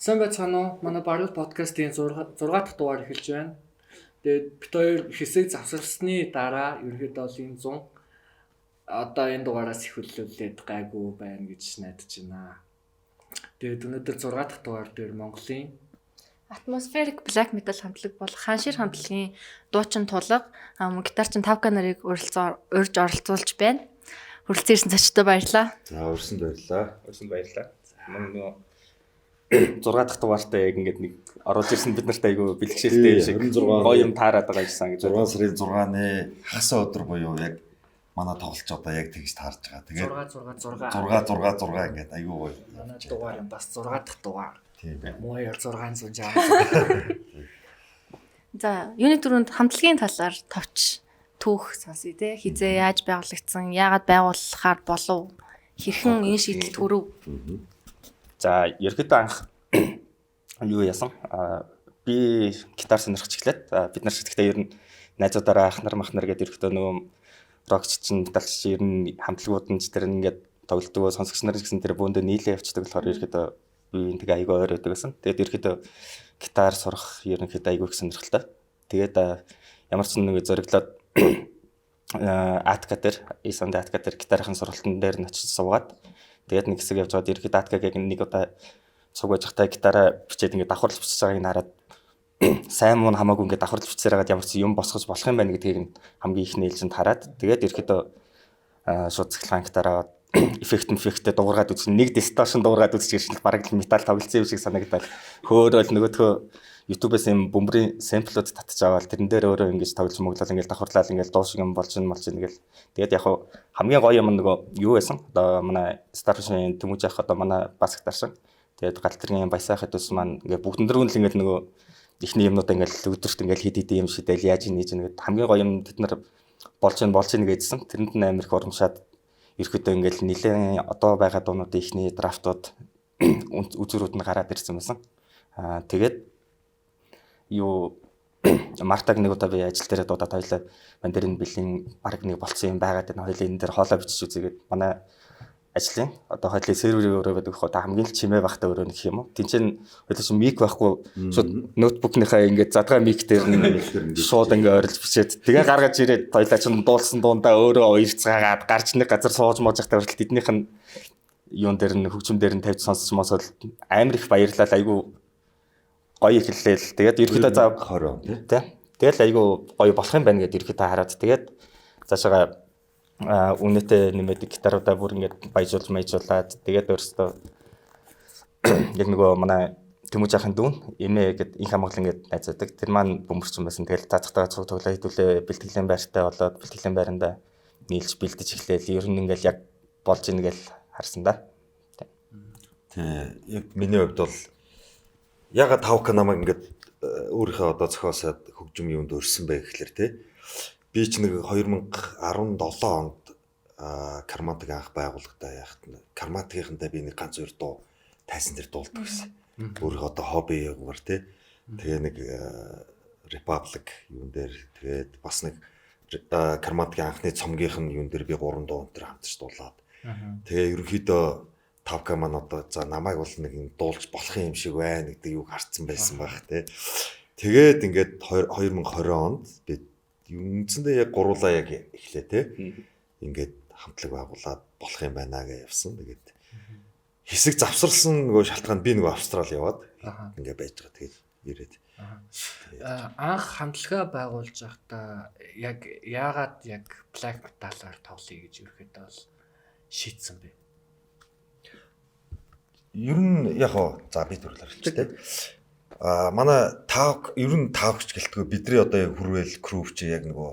Сайн байцгаана уу? Манай Баруул подкастын 6 дахь дугаар эхэлж байна. Тэгээд бид хоёр хэсэг завсарласны дараа ерөөдөө л энэ 100 одоо энэ дугаараас эхлүүлээд гайгүй байна гэж найдаж байна. Тэгээд өнөөдөр 6 дахь дугаар дээр Монголын Atmospheric Black Metal хамтлаг бол хааншир хамтлагийн дуучин тулга гитарчин Тавка нарыг урьж оролцуулж байна. Хүрэлцэн ирсэн зочдод баярлалаа. За урьсанд баярлалаа. Мөн нөгөө 6 дахь дугаартай яг ингээд нэг оруулж ирсэн бид нарт айгүй бэлгшээлтэй шиг гоё юм таарад байгаа гэсэн гэж 6 сарын 6-ны хагас өдөр буюу яг манай тоглолч одоо яг тэгж таарж байгаа. Тэгээд 6 ингээд айгүй гоё. Манай дугаар юм бас 6 дахь дугаар. Тийм байна. Мууяр 660. За, юуны түрүүнд хамтлагийн талаар товч түүх сонсъё те. Хизээ яаж байгуулагдсан, яагаад байгуулахаар болов? Хэрхэн энэ шийдэл төрөв? За, ерөөдөө анх юу яасан? Би гитар сонирхож эхлээд бид нар гэхдээ ер нь найзуудаараа ахнар махнар гэдэг ерөөдөө нөгөө рокч чинь металч ер нь хамтлагууд нь тэр ингээд тоглолтгоо сонсогч нар гэсэн тэр бөөндөө нийлээ явцдаг болохоор ерөөдөө би энэ тэгээ айгүй ойр байдаг гэсэн. Тэгээд ерөөдөө гитар сурах ерөнхийдөө айгүй их сонирхолтой. Тэгээд ямар ч нэг зориглоод Атка дээр гитарын сургалтын дээр нь очиж суугаад тэгээд нэг хэсэг явж байгаад ерөөдөө Аткагийн нэг удаа цуг байж хата гитараа бичээд ингээд давхарлаж бичиж байгааг нь хараад сайн муу хамаагүй ингээд давхарлаж бичсээр хагаад ямар ч юм босгож болох юм байна гэдгийг нь хамгийн их нээлжинд хараад тэгээд ерөөдөө шууд цэглэн гитараа эффекттэй дуургаад үзсэн нэг дисторшн дуургаад үзчих шиг бараг л метал тоглолцсон юм шиг санагдаад хөөрөөл нөгөөдхөө YouTube-ээс юм бөмбөрийн сэмплүүд татчих аваад тэрэн дээр өөрөө ингэж тоглож мөглөл ингэж давхарлал ингэж дуу шиг юм болж ингээл тэгээд яг хамгийн гоё юм нөгөө юу байсан одоо манай Starshine Тэмүүж ах одоо манай бас гитарчин тэгээд галтрын баясаах хэдүүс маань ингээ бүгдэн дөрөв л ингээ нөгөө ихний юмнууд ингээл өдөрт ингээл хид юм шидэл яаж нээж нэгэд хамгийн гоё юм бид нар болж ийн гэдсэн тэрэнд нь амар их урамшаад ерөөдөө ингээл нилээн одоо байгаа дуунуудын ихний драфтууд үзүүрүүд нь гараад ирсэн байсан. Тэгээд юу Мартаг нэг удаа би ажил дээр дуудаад хоёлаа мань дээр нь бэлэн баг нэг болцсон юм байгаад энэ хоёлын энэ дээр хоолой бичиж үзээгээд манай ажлын одоо хоёлын серверийн өөрөө байдаг хоо хамгийн л чимээ багтаа өөрөө нэг юм уу. Тинчэн хоёлаа чи мик байхгүй шууд ноутбукныхаа ингээд задгаа мик дээр нь шууд ингээд ойрлж бичээд тэгээ гаргаж ирээд хоёлаа ч дуулсан дундаа өөрөө уярцгаагаад гарч нэг газар сууж моожихтай хүртэл тэднийх нь юун дээр нь хөгжим дээр нь тавьж сонсч мосол амар их баярлал айгу гоё ихлээл тэгээд ерөөдөө за 20 тий. Тэгэл айгу гоё болох юм байна гэдээ ерөөдөө хараад тэгээд цаашаа үнэтэй нэмээд гитаруудаа бүр ингээд баяжуулаад тэгээд өөрөөсөө яг нөгөө манай Тэмүүж ахын дүүн эмээ гэд инх хамгаалан ингээд найзаадаг. Тэр маань бөмбөрчин байсан. Тэгэл цаацтайгаа цуг тоглоо хэдүүлээ бэлтгэлийн байртай болоод бэлтгэлийн байранда нийлж бэлдэж эхлээл ер нь ингээд яг болж ийн гэж харсан да. Тий. Яг миний хувьд бол ягаад Тавка намайг ингээд өөрийнхөө одоо зохиосоод хөгжим юунд өрсөн бэ гэхэлэр тий. Би ч нэг 2017 онд Карматыг анх байгуулагдаа яахт Карматынхантай би нэг ганц хоёр дуу тайсан дээр дуулдаг гэсэн. Өөрийнхөө одоо хоббигаар тий. Тэгээ нэг Republic юун дээр тэгээд бас нэг Карматгийн анхны цомгийнх нь юун дээр би 3 дуу өнтер хамтарч дуулаад. Тэгээ ерөнхийдөө Тавка маань одоо за намайг бол нэг юм дуулж болох юм шиг байна гэдэг юуг харцсан байсан байх тий. Тэгээд ингээд 2020 онд би үндсэндээ яг гуруулаа яг эхлэв тий. Ингээд хамтлаг байгуулад болох юм байна гэж явсан. Тэгээд хэсэг завсарлсан нөгөө шалтгаанд би нөгөө Австрали яваад ингээд байж байгаа. Тэгээд ирээд. Анх хамтлагаа байгуулж байхдаа яг яагаад яг black metal-аар тоглоё гэж ерөөдөө бол шийдсэн бэ? Ер нь яг за би төрлөөр хэлчих тий. Манай Тавк ер нь Тавкч гэлтгөө бидний одоо яг хүрвэл крүүв чи яг нөгөө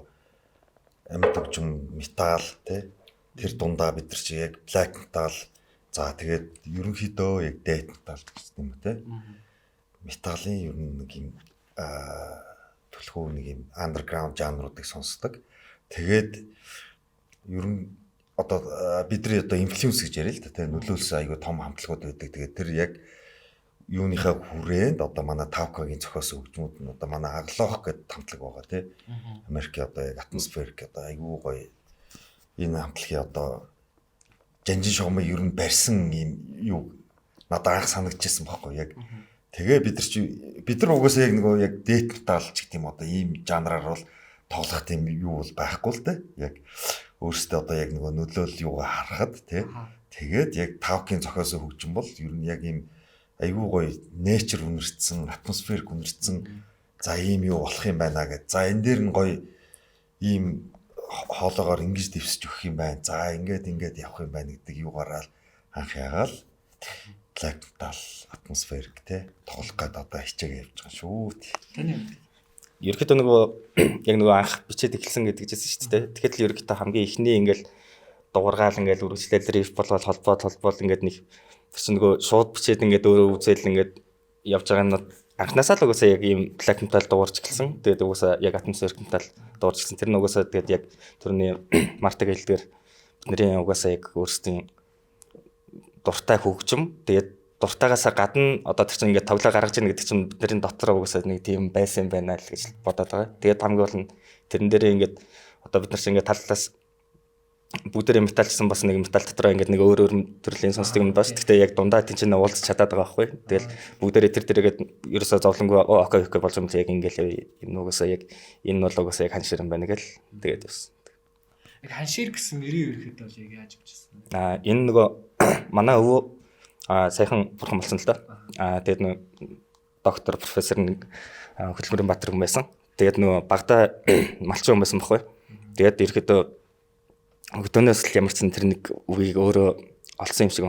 амьд хөгжим метал тий. Тэр дундаа бид нар чи яг black metal за тэгээд ерөнхийдөө яг death metal гэж юм тий. Металын ер нь нэг юм төлхөө нэг юм underground жанруудыг сонсдог. Тэгээд ер нь одоо бидний одоо инфлюенс гэж яриа л да тий. Нөлөөлсөн айгүй том хамтлагууд байдаг. Тэгээд тэр яг юуныхаа хүрээнд одоо манай Тавкагийн зохиосон хөгжмүүд нь одоо манай Аглох гэдэг хамтлаг байгаа тий. Америк одоо яг атмосферик одоо айгүй гоё энэ хамтлагийн одоо жанжин шугамыг ер нь барьсан юм юу надад анх санагдчихсан байхгүй яг Тэгээ бид нар угаасаа яг нөгөө яг дэт металч гэх юм одоо ийм жанраар бол тоглох тийм юу бол байхгүй л да. Яг өөрөөсөө одоо яг нөгөө нөлөөлөл юугаа харахад тий. Тэгээд яг тавкийн зохиосон хөгжим бол ер нь яг ийм айгүй гоё nature үнэрсэн, атмосфер үнэрсэн за ийм юу болох юм байна гэд. За энэ дээр нь гоё ийм хоолоогоор ингэж дэвсэж өгөх юм байна. За ингээд явах юм байна гэдэг юугаараа анх ягаал black metal атмосферик те тоглох гэдэг одоо хичээгээ явж байгаа шүү. Таны ерөөхдөө нөгөө яг нөгөө анх бичээд эхэлсэн гэдэг жисэн шүү дээ. Тэгэхээр л ерөөхдөө хамгийн ихний ингээл дуургаал ингээл үргэлжлэл риф болвол холбоо ингээд нэг чинь нөгөө шууд бичээд ингээд өөрөө үзэл ингээд явж байгаа нь анхнаасаа л угаасаа яг ийм black metal дуурч эхэлсэн. Тэгээд угаасаа яг atmospheric metal дуурч эхэлсэн. Тэр нь угаасаа тэгээд яг түрүүний Мартаг хэлдгээр бидний угаасаа яг өөрсдийн дуртай хөгжим. Тэгээд дуртайгаасаа гадна одоо тэр чинь ингээд тоглоо гаргаж ийн гэдэг чинь бидний дотор угаасаа нэг тийм байсан байна л гэж бодоод байгаа. Тэгээд хамгийн гол нь тэрэн дээрээ ингээд одоо бид нар чинь ингээд таллаас бүгдээрээ метал гэсэн бас нэг метал дотроо ингээд нэг өөр төрлийн сонсдог юм доош. Гэхдээ яг дундаа тэнцэн уулзч чадаад байгаа байхгүй. Тэгэл бүгдээрээ тэр дээрээгээд ерөөсөө зовлонгүй окей болж юм яг ингээд юм угаасаа яг энэ бол угаасаа яг ханшир юм байна гэл тэгээд явсан. яг ханшир гэсэн нэрийн ерөөхдөө бол яг яаж бичсэн бэ? Энэ нөгөө манай өвөө сайхан бурхан болсон л да. Тэгээд нөгөө доктор профессор нэг хөтөлмөрийн баатар хүн байсан. Тэгээд нөгөө багада малчин хүн байсан байхгүй. Тэгээд ерөөхдөө өгдөнөөс л ямар ч тэр нэг үгийг өөрөө олсон юм шиг.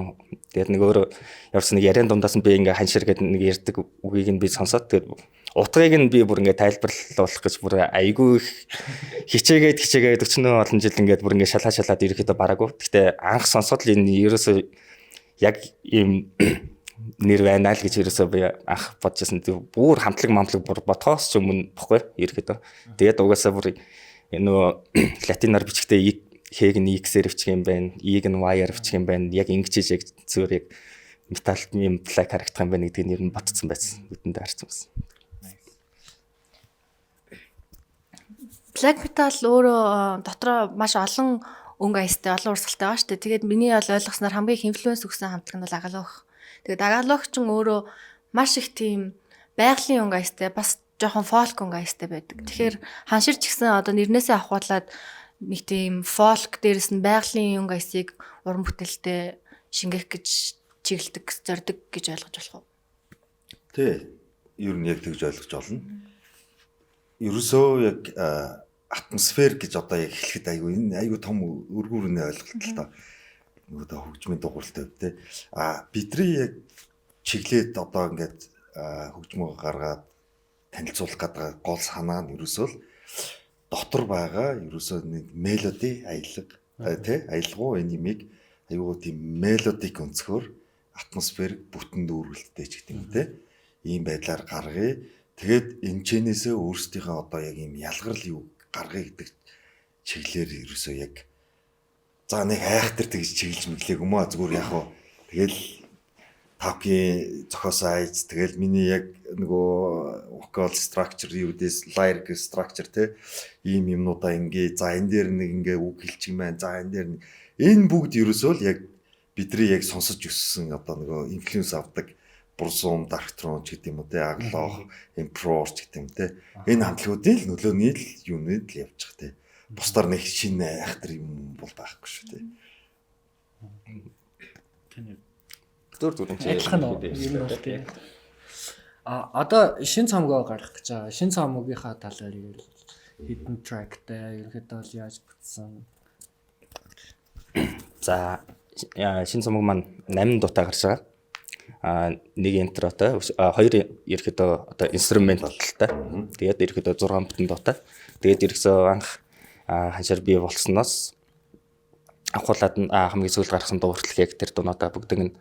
Тэгээд нэг өөрөө явсан нэг яриан дундаас нь би ингээ ханшир гэдэг нэг ярьдаг үгийг нь би сонсоод тэгээд утгыг нь би бүр ингээ тайлбарлуулах гэж бүр айгүй хичээгээд 40 олон жил ингээд бүр ингээ шалаад ерөөхдөө бараагүй. Гэхдээ анх сонсоод л энэ ерөөсөө яг ийм нэр байна л гэж ерөөсөө би анх бодож байсан. Бүр хамтлаг бүр бодхоос ч өмнө бохгүй ерөөхдөө. Тэгээд угаасаа бүр нөгөө латинаар бичгтээ хэг нь X-ээр бичиг юм байна, Y-г нь Y-аар бичиг юм байна. Яг ингэж яг зүгээр яг метал юм black харагдах юм байна гэдгийг нэр нь ботцсон байсан. Үдэндээ харсан байсан. Black metal өөрөө дотроо маш олон өнгө аястай, олон урсгалтай байгаа шүү дээ. Тэгээд миний бол ойлгосноор хамгийн их инфлюенс өгсөн хамтлаг нь бол Агалох. Тэгээд Агалох ч өөрөө маш их тийм байгалийн өнгө аястай, бас жоохон folk өнгө аястай байдаг. Тэгэхээр ханшир ч гэсэн одоо нэрнээсээ авахуулаад нэг тийм folk дээрээс нь байгалийн өнгө аясыг уран бүтээлтэй шингээх гэж чиглэдэг, зорддог гэж ойлгож болох уу? Тий. Ер нь яг тэгж ойлгож олно. Ерөөсөө яг атмосфер гэж одоо яг хэлэхэд айгүй том өргүүрний ойлголт л та. Нөгөө одоо хөгжмийн дугуйлтай өв те. Бидний яг чиглээд одоо ингээд хөгжмөө гаргаад танилцуулах гэдэг гол санаа нь ерөөсөө л дотор байгаа ерөөсөө нэг мелоди аялга тий аялгуу энэ юмыг айгүй тийм мелодик өнцгөр атмосферик бүтэн дүүргэлттэй ч гэдэг юм те. Ийм байдлаар гаргая. Тэгээд энэ чэнээсээ өөрсдийнхөө одоо яг ийм ялгарл юу гаргая гэдэг чиглэлээр ерөөсөө яг за нэг айхтар тэгж чиглэж мэглээг юм аа зүгээр яг хөө тэгэл тавкийн зохиосон айц тэгэл миний яг нөгөө vocal structure юу дэс lyric structure те ийм юмнуудаа ингээ за энэ дээр нэг ингээ үг хэлчих юм байна. За энэ дээр энэ бүгд ерөөсөө л яг бидний яг сонсож өссөн одоо нөгөө инфлюенс авдаг бурсуун дарктрон ч гэдэг юм уу те аглох импров ч гэдэг юм те энэ хамтлагуудын л нөлөөний л юунууд л явж байгаа те бусдаар нэг шинэ айхтар юм бол байхгүй шүү те. Адилхан юм бол тийм. Одоо шин цамгаа гаргах гэж байгаа. Шин цамгийнхаа талаар хідэн трактай ерөөдөө бол яаж бүтсэн? За шин цамг маань 8 дуутай гарч байгаа. Нэг интротой, хоёр ерөөдөө одоо инструменталтай. Тэгээд ерөөдөө 6 бүтэн дуутай. Тэгээд ерөөсөө анх ханшаар бий болсноос авахуулаад хамгийн сүүлд гаргасан дуу хүртэл яг тэр дуунуудаа бүгдийг нь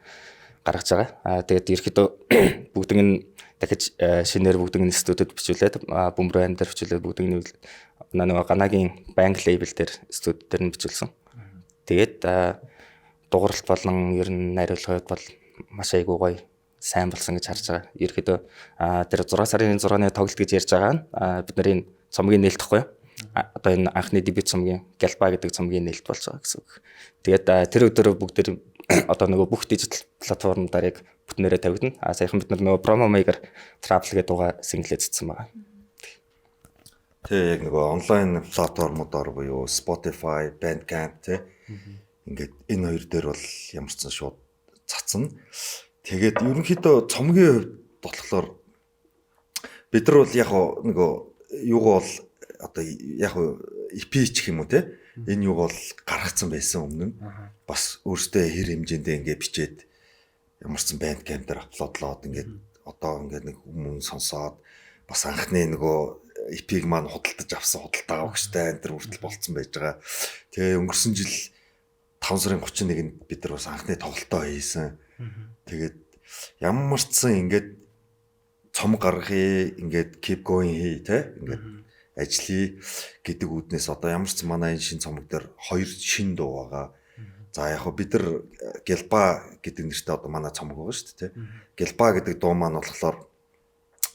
гаргаж байгаа. Тэгээд ерөөдөө бүгдийг нь дахиж шинээр бүгдийг нь студид бичүүлээд бөмбөрөн дээр бичүүлээд бүгдийг нь нөгөө Ганагийн банк лейбл дээр студид дээр нь бичүүлсэн. Тэгээд дууралт болон ер нь найруулгын хувьд бол маш айгүй гоё сайн болсон гэж харж байгаа. Ерөөдөө тэр 6 сарын 6-ны тоглолт гэж ярьж байгаа нь бидний цомгийн нээлтэхгүй. Одоо энэ анхны дебют цомгийн Галба гэдэг цомгийн нээлт болж байгаа гэсэн үг. Тэгээд тэр өдөр бүгд одоо нөгөө бүх дижитал платформудаар яг бүтнээрээ тавигдана. Саяхан бид нөгөө Promo Maker Travel гэдэг дуугаа синглэжсэн байгаа. Тэг яг нөгөө онлайн платформудаар буюу Spotify, Bandcamp те ингээд энэ хоёр дээр бол ямар ч сан шууд цацна. Тэгээд ерөнхийдөө цомгийн хувьд болохоор бид нар бол яг нөгөө юугаа бол одоо яг EP ч гэх юм уу те энэ юугаа бол гаргацсан байсан өмнө нь бас өөртөө хэр хэмжээндээ ингээд бичээд ямар ч сан Bandcamp дээр апплодлоод ингээд одоо ингээд нэг хүмүүс сонсоод бас анхны нөгөө EP-г маань худалдаж авсан худалдаа авагчтай энэ төр хүртэл болцсон байж байгаа. Тэгээ өнгөрсөн жил 5 сарын 31-нд бид нар бас анхны тоглолтоо хийсэн. Тэгээд ямар ч сан ингээд цом гаргахыг ингээд keep going хий те ингээд ажиллая гэдэг үүднээс одоо ямар ч сан манай энэ шин цомог дээр 2 шин дуу байгаа. За яг хөө бид нар Гэлба гэдэг нэртэй одоо манай цомог байгаа шүү дээ те. Гэлба гэдэг дуу маань болохоор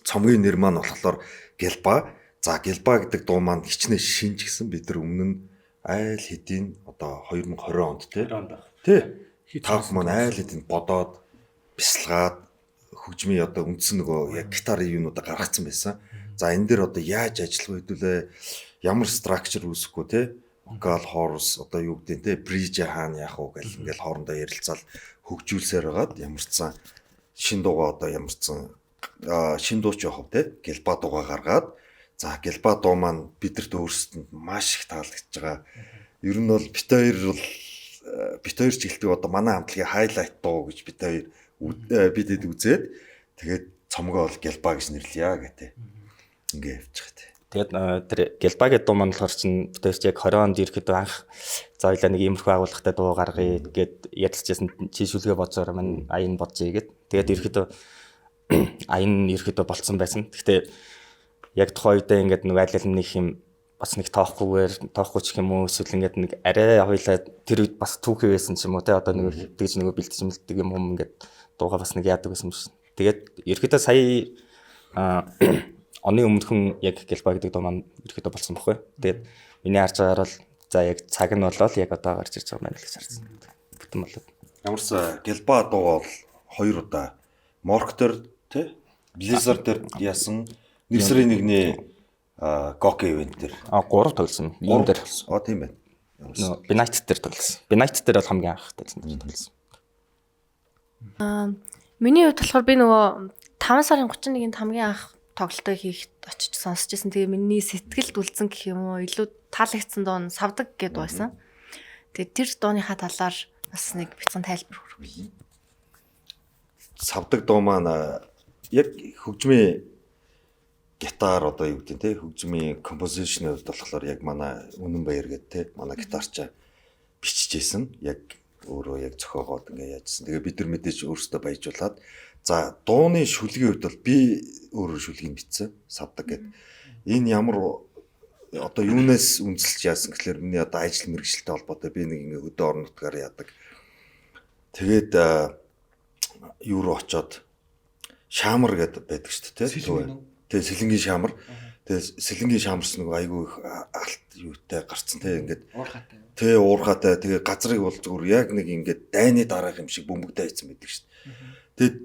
цомгийн нэр маань болохоор Гэлба. За Гэлба гэдэг дуу маань хичнээн шинж гисэн бид нар өмнө нь айл хэдийн одоо 2020 онд тий. Таах маань айл хэдийн бодоод бясалгаад хөгжмийн одоо үндсэн нөгөө яг гитарын юунуудаа гаргацсан байсан. За энэ дээр одоо яаж ажиллах вэ? Ямар structure үүсэхгүй тий. Vocal chorus одоо юу гэдэг тий bridge хаана яах вэ гэл ингээл хоорондоо ярилцаал хөгжүүлсээр байгаад ямар ч сан шин дуугаа одоо ямар ч сан шин дууч явах тий Гэлба дуугаа гаргаад за Гэлба дуу маань бидэрт өөрсдөнд маш их таалагдж байгаа. Ер нь бол бит хоёр чиглэлтэй одоо манай хамтлагийн highlight дуу гэж бит хоёр бидэд үзээд тэгээд цомгоо бол Гэлба гэж нэрлэе гэдэг. Ингээ явчих тий. Тэгээд тэр Гэлбагийн дуу маань болохоор чинь бид хоёр яг 20 онд ирэхэд анх за ойлаа нэг иймэрхүү агуулгатай дуу гаргая гэд ярилцчихсан чи шүлгээ бодсоор маань аян бодъё гэд. Тэгээд ирэхэд аян ирэхэд болцсон байсан. Гэхдээ яг тухайн үедээ ингээд нэг айл нэг юм бас нэг тоохгүй ч юм уу эсвэл ингээд нэг арай хоёлаа тэр үед бас түүхий байсан ч юм уу те одоо нэг тэгж нөгөө бэлтгэж юм ингээд дууга бас нэг яадаг байсан юм шиг. Тэгээд ерөөдөө сая оны өмнөхөн яг Гэлба гэдэг дуу маань ерөөдөө болсон байхгүй. Тэгээд миний харж байгаагаар бол за яг цаг нь болоод яг одоо гарч ирж байгаа юм байна л гэж харсан. Бүтэн болоод. Ямарс Гэлба дуу бол 2 удаа Mork дээр тий Blizzard дээр яасан нэг сарын 1-ний Goki event дээр 3 тоглосон. Ийм дээр. Тийм байна. Benight дээр тоглосон. Benight дээр бол хамгийн анх тоглосон. Миний хувьд болохоор би нөгөө 5 сарын 31-нд хамгийн анх тоглолтоо хийх очиж сонсч байсан. Тэгээ миний сэтгэлд үлдсэн гэх юм уу илүү таалагдсан дуу нь Савдаг гэдэг байсан. Тэгээ тэр дууныхаа талаар бас нэг бяцхан тайлбар хүргэв. Савдаг дуу маань яг хөгжмийн гитар одоо юу гэдэг те хөгжмийн композишны хувьд болохоор яг манай Үнэн Баяр гэдэг те манай гитарч биччихсэн. Яг өөрөө яг зохиогоод ингээ яажсэн. Тэгээ бид нар мэдээж өөрсдөө баяжуулаад за дууны шүлгийн хувьд бол би өөрөө шүлгийг бичсэн Савдаг гэдэг. Энэ ямар одоо юунаас үнэлж яасан гэхэлэр миний одоо ажил мэргэжилтэй холбоотой би нэг ингээ хөдөө орон нутгаар яадаг. Тэгээд юу руу очоод шаамар гэдэг байдаг шүү дээ. Тэгээ сэлэнгийн шаамар. Тэгээ сэлэнгийн шаамарс нэг айгүй их алт юутай гарцсан те ингээд уурхаатай. Тэгээ уурхаатай. Тэгээ газрыг бол зүгээр яг нэг ингээд дайны дараах юм шиг бөмбөгтэй хийсэн байдаг шүү дээ. Тэгээд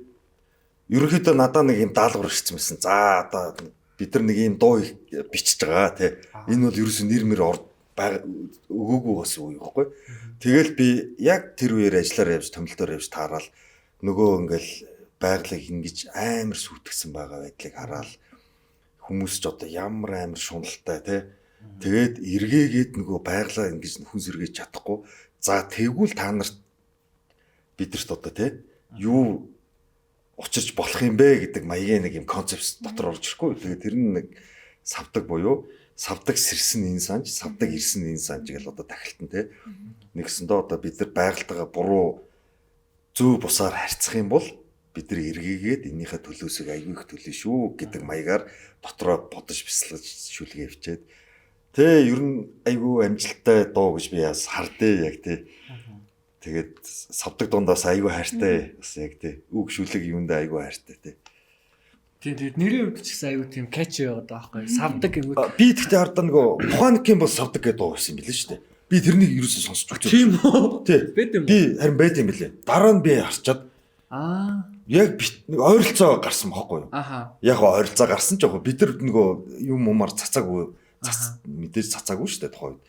ерөнхийдөө надаа нэг юм даалгавар ирсэн байсан. За одоо бид нар нэг юм дуу бичиж байгаа те. Энэ бол ерөөсөө нэр мэр өгөөгүй бас үгүй байхгүй. Тэгэл би яг тэр үеэр ажиллаар явж томилтоор явж таарал нөгөө ингээл байгалыг ингэж амар сүйтгсэн байгаа байдлыг хараад хүмүүс ч одоо ямар амар шуналтай те. Тэгээд эргээгээд нөгөө байгалаа ингэж хүн сэргээж чадахгүй. За тэгвэл та нарт бидэрт одоо те юу учирч болох юм бэ гэдэг маягийн нэг юм концепт дотор орж ирэхгүй. Тэгээд тэр нь нэг Савдаг буюу Савдаг сэрсэн энэ санж, Савдаг ирсэн энэ санж гэл одоо тахилтан те. Нэгсэндээ одоо бид нар байгальтайгаа буруу зөв бусаар харьцах юм бол бид нар эргээгээд энийхээ төлөөсөө аягүй их төлөө шүү гэдэг маягаар дотроо бодож бясалгаж шүлгээ өвчээд тэ ер нь аягүй амжилттай дуу гэж би яас хардээ яг тэ. Тэгээд Савдаг дундаас аягүй хайртай бас яг тэ. Үг шүлэг юундаа аягүй хайртай тэ. Тэгээд нэрийн хувьд ч гэсэн аягүй тийм catchy байгаад байгаа байхгүй. Савдаг гэвэл би тэгтээ хардаа нөгөө Ухааныкийн бол Савдаг гэдэг дуу байсан юм билээ шүү дээ. Би тэрнийг ерөөсөө сонсч үзсэн. Тийм үү? Тий. Бид юм. Би харин байт юм билээ. Дараа нь би харчаад яг нэг ойролцоо гарсан байхгүй юу? Аха. Яг ойролцоо гарсан ч яг бид нар нөгөө юм умаар цацаагүй мэдээж цацаагүй шүү дээ тухайд.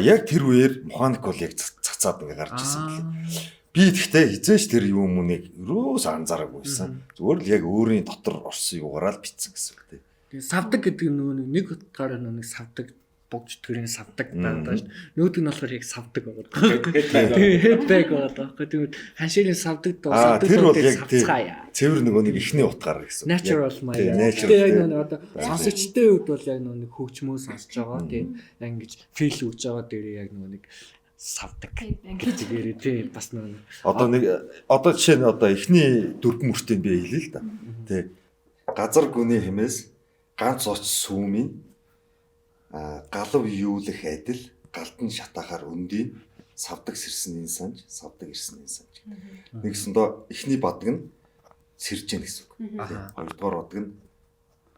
Яг тэр үеэр механик бол яг цацаад ингээ гарч ирсэн билээ. Би тэгтээ хизээч тэр юм үнийг юус анзаараагүйсэн. Зүгээр л яг өөрийн дотор орсон юугаараа л битсэн гэсэн үг тий. Тэгээ савдаг гэдэг нөгөө нэг утгаараа нэг савдаг богж төрийн савдаг даа шүү. Нөгөөд нь болохоор яг савдаг байгаа. Headbag байгаа. Тэгээд ханшилын савдаг тэр бол яг цэвэр нөгөө нэг ихний утгаар гэсэн. Natural маяг. Тэгээ яг нөгөө одоо сонсогчтой үед бол яг нөгөө нэг хөгжмөө сонсож байгаа тийм яг ингэж feel үүж байгаа дээр яг нөгөө нэг савдаг гэж ирээ тий бас нөгөө одоо жишээ нь одоо ихний дөрвөн мөртөнд би хэлээ л да. Тий. Газар гүний хэмээс ганц оч сүүмийн галав юулах адил галдан шатахаар өндийн савдаг сэрсний санж савдаг ирсний санж. Нэгсэндээ ихний бадаг нь сэрж гэн гэсэн үг. Хоёрдугаар бадаг нь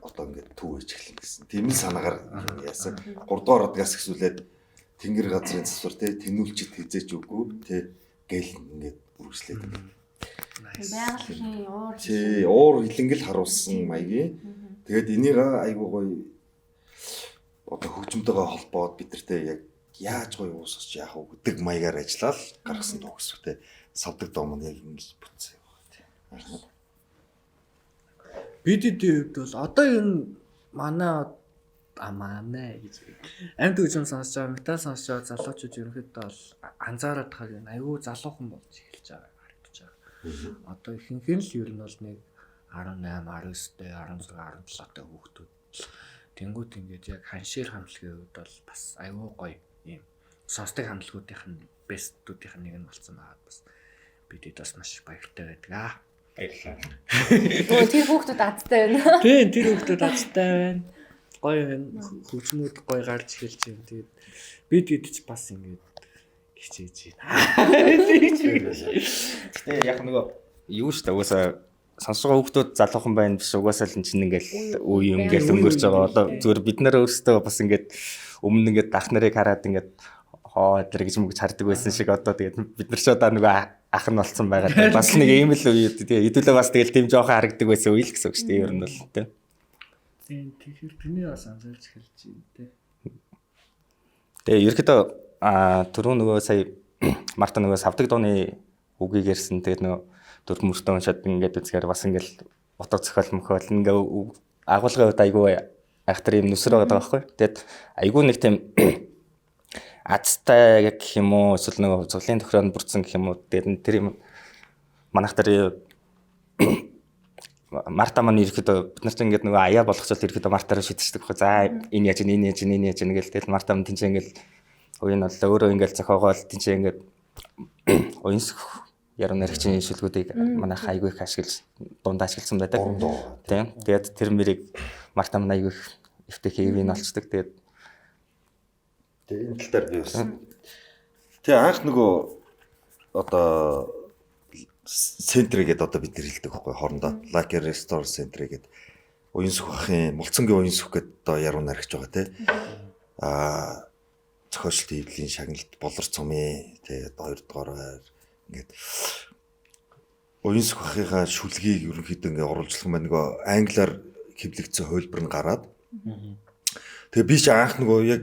одоо ингээд төв ээж эхлэн гэсэн. Тийм л санаагаар яасан. Гуравдугаар бадагаас эхлүүлээд тэнгэр газрын засвар те тэнүүлчид хизээч үгүй те гэл ингээд үргэлжлээд байна. Байгалийн уур. Тий, уур хилэнгэл харуулсан маягийн. Тэгээд энийг айгуу гоё одоо хөгжмөнтэйгээ холбоод бид нартэй яг яаж гоё уусч яах вэ гэдэг маягаар ажиллаад гаргасан дуу гэсэн үг те. Савдаг дуу маань яг ингэж бүтсэн юм байна. Бидний хувьд бол одоо энэ манай гэж амьд хөгжим сонсож байгаа, метал сонсож байгаа залуучууд ерөнхийдөө бол анзаараад байгаа юм. Айгүй залуухан болж эхэлж байгаа харагдаж байгаа. Одоо ихэнх нь л ер нь бол нэг 18, 19, 16, 17 та хүүхдүүд. Тэнгүүд ингээд яг ханшир хамтлагийн хувьд бол бас айгүй гоё юм. Сонсдог хамтлагуудынх нь бестүүдийнх нь нэг нь болсон байгаа бас бидэд бас маш баяртай байдаг. Баярлалаа. Тэр хүүхдүүд азтай байна. Тийм, тэр хүүхдүүд азтай байна. Гоё хөгжмүүд гоё гарч эхэлж байна. Тэгээд бид ч бас ингээд хичээж байна. Гэтэ яг нөгөө юу шүү дээ угаасаа сонсож байгаа хүүхдүүд залуухан байна биш угаасаа л чинь ингээл үе ингээл өнгөрч байгаа. Одоо зүгээр бид нар өөрсдөө бас ингээд өмнө ингээд ах нарыг хараад ингээд хоо тэр гэж мөгж хардаг байсан шиг одоо тэгээд бид нар ч одоо нөгөө ах нь болсон байгаа. Бас нэг ийм л үе тэгээ хэдүүлээ бас тэгэл тийм жоохон харагдаг байсан үе л гэсэн үг шүү дээ ер нь бол тийм. Тэгэхээр тэний бас анзаарч эхэлж байна те. Тэгээ ерөөдөө түрүү нөгөө сая Марта нөгөө савдаг дууны үгийг ярьсан. Тэгээд нөгөө дөрв мөртөө уншаад ингээд үзэхээр бас ингээд утга зохиол мөхөөл ингээ агуулгын хувьд айгүй айхтар юм нүсэр байгаа байхгүй. Тэгээд айгүй нэг тийм азтай гэх юм уу эсвэл нөгөө цоглын тохироонд бүрдсэн гэх юм уу. Тэгээд тэр юм манайх дээр Марта маань ерөөдөө бид нарт ингээд нөгөө аяа болгоцол ерөөдөө Мартаараа шийдчихдэг байхгүй. За энэ яаж гэл тэгэл Марта маань тэнцээ ингээд уян бол өөрөө ингээд зохиогоол тэнцээ ингээд уянс яруу найрагчийн шүлгүүдийг манайх айгүй их ашиглаж дундаа ашигласан байдаг. Тийм. Тэгээд тэр мэрийг Марта маань айгүй их эвтэхийг олцдог. Тэгээд энэ тал дээр би бас тэг анх нөгөө одоо центр гэдэг одоо бид нар хэлдэг байхгүй хоорондоо Like Restore Center гэдэг уян сүх ахын мулцангийн уян сүх гэдэг одоо яруу найрагч байгаа тий. Зохиолч хэвлэлийн шагналт болор цумын тэгээд хоёрдугаар ингээд уян сүх ахыгаа шүлгийг ерөнхийдөө ингээд оруулжлах маань нөгөө англиар хэвлэгдсэн хөлбөр нь гараад тэгээ би ч анх нөгөө яг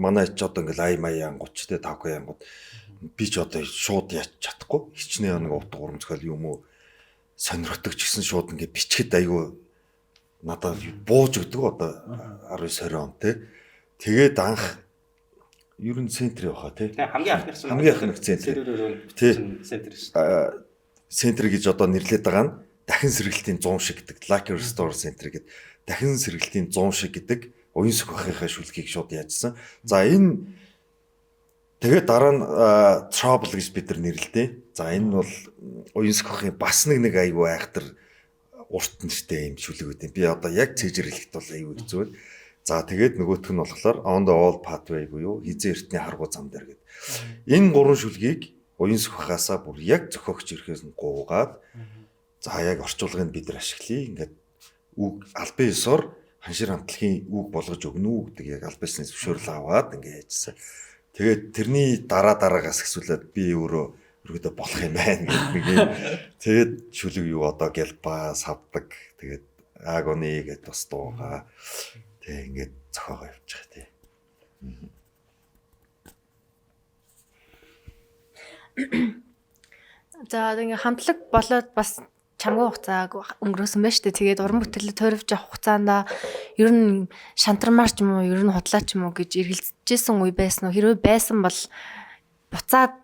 манай ч одоо ингээд ай май янгууч те тавка янгууд би ч одоо шууд яач чадахгүй хичнээн нэг утга урам зохиол юм уу сонирхдаг ч гэсэн шууд ингээд бичгэд айгүй надад бууж өгдөг одоо 19-20 он те тэгээд анх ер нь центр яваа те хамгийн анхных центр те центр гэж одоо нэрлэдэг байгаа нь дахин сэргэлтийн 100 шиг гэдэг Like Restore Center гэдэг дахин сэргэлтийн 100 шиг гэдэг уян сүх ахыхаа шүлгийг шууд яажсан. За энэ тэгээд дараа нь Trouble гэж бид нар нэрлэдэг. За энэ бол уян сүх ахын бас нэг айгүй айхтар урт нэртэй юм шүлэг үү. Би одоо яг цэжэр хэлэхэд бол айгүй хэцүү байна. За тэгээд нөгөөх нь болохоор On the All Pathway буюу хизээ эртний харгуу зам дээр гэдэг. Энэ гурван шүлгийг уян сүх ахаасаа бүр яг зохиогч ирэхээс нь гуугаад за яг орчуулгыг бид нар ашиглая. Ингээд үг албан ёсоор ханшир хамтлагийн үг болгож өгнө үү гэдэг яг аль бисны зөвшөөрөл аваад ингэ яажсан. Тэгээд тэрний дараагаас ихсүүлээд би өөрөө өргөдөө болох юм байна гэх нэг юм. Тэгээд шүлэг юу одоо гэлба савдаг. Тэгээд агоны гэдээ бас дуугаа. Тэгээд ингээд зохиогоо явуучих тий. За ингээ хамтлаг болоод бас чамгүй хугацааг өнгөрөөсөн байна шүү дээ. Тэгээд уран бүтээлээ тойрвж авах хугацаанд ер нь шантармаар ч юм уу, ер нь худлаа ч юм уу гэж эргэлзэжсэн үе байсан уу? Хэрвээ байсан бол буцаад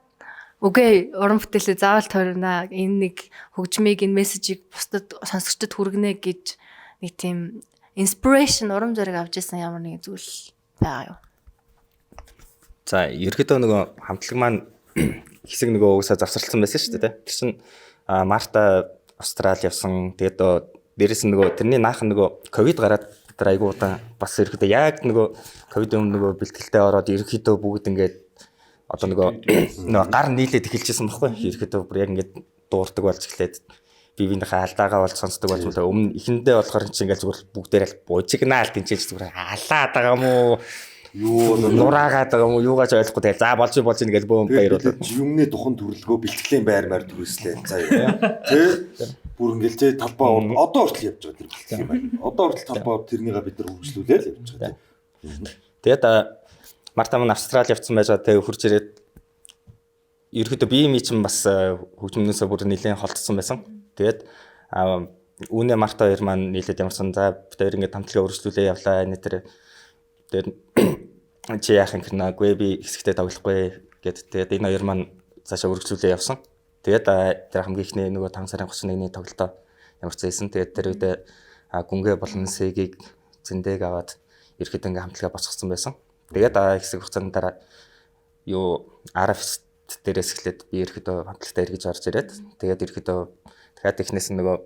үгүй уран бүтээлээ заавал тойрвнаа. Энэ нэг хөгжмийг, энэ мессежийг бусдад сонсогчдод хүргэнэ гэж нэг тийм inspiration урам зориг авч ирсэн ямар нэгэн зүйл байгаа юу? За, ерөөдөө нөгөө хамтлаг маань хэсэг нөгөө угсаа завсарлсан байсан шүү дээ. Тэр чинь Марта Австрали явсан. Тэгээд дээрэс нь нөгөө тэрний наах нөгөө ковид гараад тэр айгуу удаан бас ерөөдөө яг нөгөө ковид өмнө нөгөө бэлтгэлтэй ороод ерөөдөө бүгд ингээд одоо нөгөө гар нийлээд эхэлчихсэн байхгүй. Ерөөдөө бүр яг ингээд дуурдаг болж эхлээд бивийнхээ алдаагаа болж сонсдог болж байгаа. Өмнө ихэндээ болохоор чи ингээд зүгээр бүгдээрээ буужигнаал тэнцээж зүгээр халаад байгаа юм уу? Юу нураагаад байгаа юм уу? Юугаач ойлгохгүй тэгэл за болж ингээд бөөм баяруулаад юмны духан төрлөгөө бэлтгэлийн байр маар төрөслээ заа. Тэ бүр ингээд тэ талбай одоо хүртэл явж байгаа тэр бэлтгэх юм байна. Одоо хүртэл талбай тэрнийгээ бид нар хөгжлүүлээл явж байгаа. Тэгээд Марта маань Австрали явцсан байж байгаа. Тэгээ хурж ирээд ерөөдөө бие мий чинь бас хөгжмөнөөсөө бүр нэлээд холдсон байсан. Тэгээд үүнээ Марта хоёр маань нийлээд ямарсан за бид хоёр ингээд хамтлагаа өргөжлүүлээ явлаа энэ тэр тэгээд чи яах юм гэнэгүй би хэсэгтээ тоглохгүй гэд тэгээд энэ хоёр маань цаашаа өргөжлүүлээ явсан. Тэгээд тэр хамгийн ихний нөгөө 5 сарын 31-ний тоглолтоо ямарсан байсан. Тэгээд тэр үедээ гүнгээ болон сэгийг зэндэг аваад ерхэд ингээ хамтлагаа босгосон байсан. Тэгээд хэсэг хугацааны дараа юу RF дээрээс эхлээд би ерхэдөө хамтлагтай эргэж орж ирээд тэгээд ерхэдөө дахиад технээс нөгөө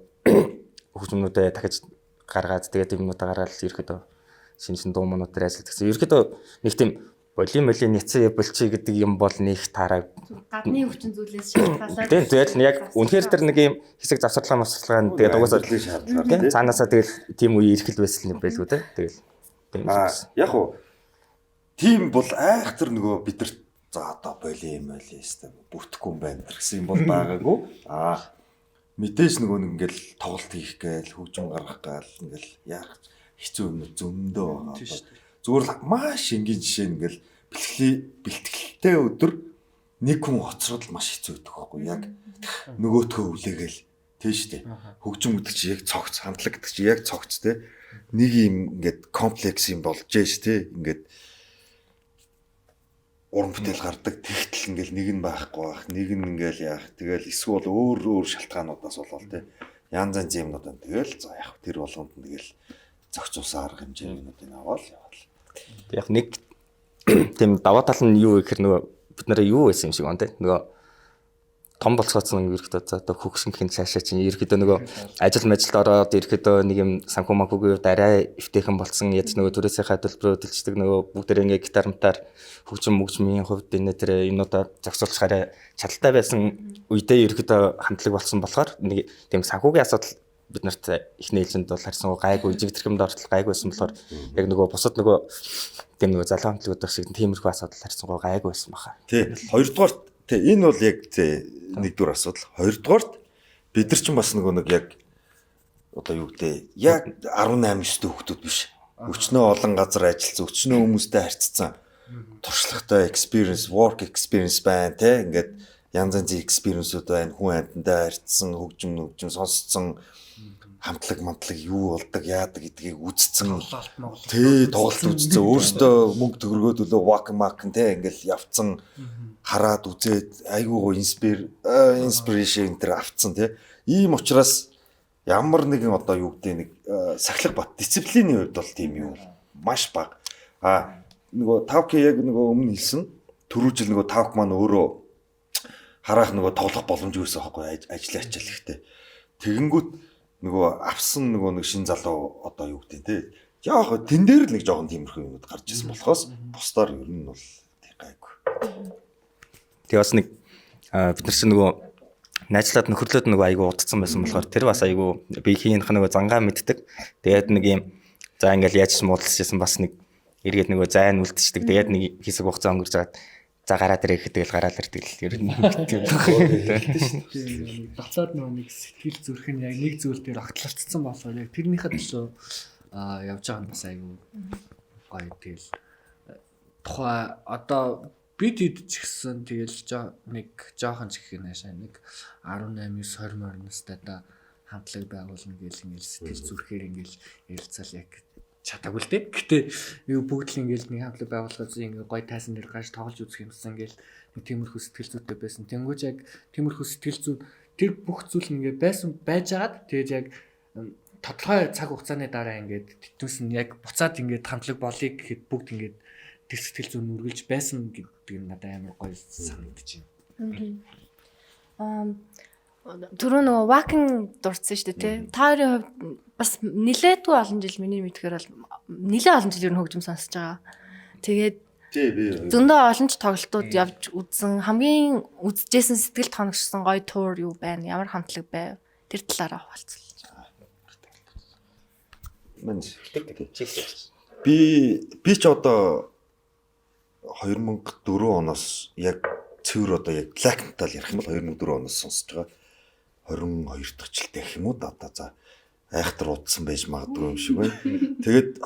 хөгжмөнүүдээ дахиж гаргаад тэгээд юмнуудаа гаргаад ерхэдөө шинэ дуу мануудаар ажилладаг гэсэн. Ерхэдөө нэг тийм волюм няцсан болчих гэдэг юм бол нэг тараа гадны хүчин зүйлээс шалтгаалаад тийм тэгэл яг үнэхээр тэр нэг юм хэсэг завсарлага тэгээд угаасаа шаардлагатай цаанаасаа тэгэл тийм үе ирхэл байсан юм байлгүй те тэгэл яг уу тийм бол айхтар нөгөө бидэрт за одоо болим өстэй бүртгэхгүй юм байна гэсэн юм бол байгаагүй. Мэдээж нөгөө нэг ингээл тоглолт хийх гээл хөгжим гаргах гээл ингээл яах хэцүү юм зөндөө байгаа. Зүгээр л маш энгийн жишээ ингээл бэлтгэлтэй өдөр нэг хүн хоцроод маш хэцүү байдаг байхгүй яг нөгөөтгөө үлээгээл тийм шүү дээ. Хөгжим гэдэг чи яг цогц, хамтлаг гэдэг чи яг цогц те. Нэг юм ингээд комплекс юм болж ш те. Ингээд уран бүтээл гардаг тэгтэл ингээл нэг нь байхгүй байх, нэг нь ингээл яах. Тэгэл эсвэл өөр шалтгаануудаас болол те. Янз янз юмнууд байна. Тэгэл за яг тэр болгонд нь тэгэл зохицуулсан арга хэмжээнүүдийг аваад явал. Яг нэг тийм даваа тал нь юу гэхээр нөгөө бид нараа юу байсан юм шиг байна те. Нөгөө том болцооцсон ерөөхдөө за одоо хөгсөн цаашаа чинь ерөөхдөө нөгөө ажилд ороод ерөөхдөө нэг юм санхүүгийн хувьд арай эвтэйхэн болсон яаж нөгөө төрөөсийнхаа төлбөрөөр төлждөг нөгөө бүгдээ ингээ гитарамтаар хөгжмийн хувьд энэ тэр юмнуудаа зохицуулахаараа чадaltaй байсан үедээ ерөөхдөө хамтлаг болсон болохоор нэг тийм санхүүгийн асуудал бид нарт их нээлжинд бол харьсан гайгүй жиг тэрхэмд ортол гайгүйсэн болохоор яг нөгөө бусад нөгөө тийм нөгөө залуу хамтлагууд шиг тиймэрхүү асуудал харьсан гайгүй байсан баха. Тий. Хоёрдугаар энэ бол яг нэгдүгээр асуудал. Хоёрдугаарт бид нар ч бас нэг яг одоо юу гэдэг яг 18 9 хүүхдүүд биш. Өчнөө олон газар ажилласан, өчнөө хүмүүстэй харьцсан. Туршлагатай experience, work experience байна те. Ингээд янз янзын experience-ууд байна. Хүн амьтандаа харьцсан, хөгжим сонсцсон хамтлаг юу болдог, яадаг гэдгийг үзсэн. Тий, тоглолт үзсэн. Өөртөө мөнгө төгрөгөөд үлээ walk те ингээл явцсан. Хараад үзээд айгуугаа inspiration тэр авцсан тий. Ийм учраас ямар нэгэн одоо юу гэдэг нэг сахилга бат дисциплиний хувьд бол тийм юм маш бага. Нөгөө тавк яг нөгөө өмнө хэлсэн түрүү жил нөгөө тавк маань өөрөө хараах нөгөө тоглох боломжгүй байсан байхгүй ажлын ачаал ихтэй. Тэгэнгүүт нөгөө авсан нөгөө нэг шин залуу одоо юу гэдэг тий. Яг тэн дээр л нэг жоохон тиймэрхүү юмуд гарч ирсэн болохоос бусдаар ер нь бол гайгүй. Тэгээ бас нэг бид нар чинь нөгөө найзлаад нөхөрлөд нөгөө айгу удцсан байсан болохоор тэр бас айгу би хийнх нөгөө зангаа мэддэг. Тэгээд нэг юм за ингээл яаж муудалж байсан бас нэг эргээд нөгөө зайн үлдчихдэг. Тэгээд нэг хэсэг хугацаа өнгөрч байгаа. За гараад ирэх тэгэл гараад ирдэг л ер нь. Доцоод нөгөө нэг сэтгэл зүрх нь яг нэг зүйл дээр огтлолцсон болохоор яг тэрнийхээ төлөө явж байгаа нь бас айгүй гоё. Тэгэл тухай одоо бид хэд ч гэсэн тэгэл нэг жоохон ч гэх юм аашаа нэг 18-20 настай да хамтлаг байгуулна гэл ингээл сэтгэл зүрхээр ингээл ярилцал яг чадаагүй л дээ. Гэтэ юу бүгд л ингээл нэг хамтлаг байгуулахад ингээл гоё тайсан дээр гарч тоглож үзэх юмсан ингээл нэг тиймэрхүү сэтгэл зүйтэй байсан. Тэнгүүж яг тиймэрхүү сэтгэл зүй тэр бүх зүйл ингээд байсан байжгаад тэгээд яг тодорхой цаг хугацааны дараа ингээд тэтгүүс нь яг буцаад ингээд хамтлаг болыг гэхэд бүгд ингээд тэр сэтгэл зүй нүргэлж байсан гэдэг нь надад амар гоё санагдаж байна. Түрүү нөгөө walking дурдсан шүү дээ тий. Та хоёрын хувьд бас нилээдгүй олон жил миний мэдхээр бол нилээ олон жил ер нь хөгжим сонсож байгаа. Тэгээд зөндөө олон ч тоглолтууд явж үзсэн. Хамгийн үзэжсэн сэтгэл тоногшсон гоё туур юу байна? Ямар хамтлаг байв? Тэр талаараа хуваалцъя. Би ч одоо 2004 оноос яг цэвэр одоо яг black metal ярих юм бол 2004 оноос сонсож байгаа. 22 дахь жилтэй гэх юм уу одоо за айхтар удсан байж магадгүй юм шиг байна. Тэгээд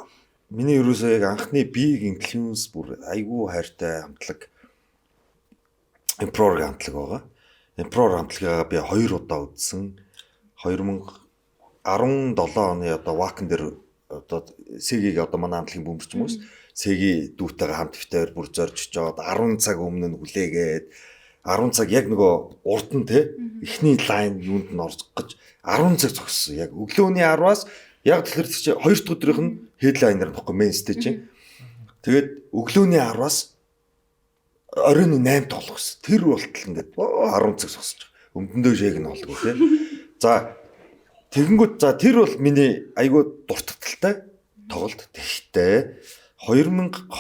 миний ерөөсөө яг анхны big influence бүр айгүй хайртай хамтлаг Emperor хамтлаг байгаа. Emperor хамтлагаа би 2 удаа үзсэн. 2017 оны одоо Wacken дээр одоо Сегиг одоо манай хамтлагийн бөмбөрч юм уус. Сеги дүүтэйгээ хамт битээр бүр зорж очоод 10 цаг өмнө нь хүлээгээд 10 цаг яг нөгөө урд нь те эхний лайн юунд нь орж гэж 10 цаг зогссон. Яг өглөөний 10-аас яг тэгэхээр чи 2 дахь өдрийнх нь headliner нөхгүй main stage. Тэгээд өглөөний 10-аас оройн 8 тоглосон. Тэр болтол ингээд 10 цаг зогсож байгаа. Өмдөндөө шээг нь олдгоо те. За тэгэнгүүт за тэр бол миний айгүй дуртагталтай тоглолт. Тэгтээ 2023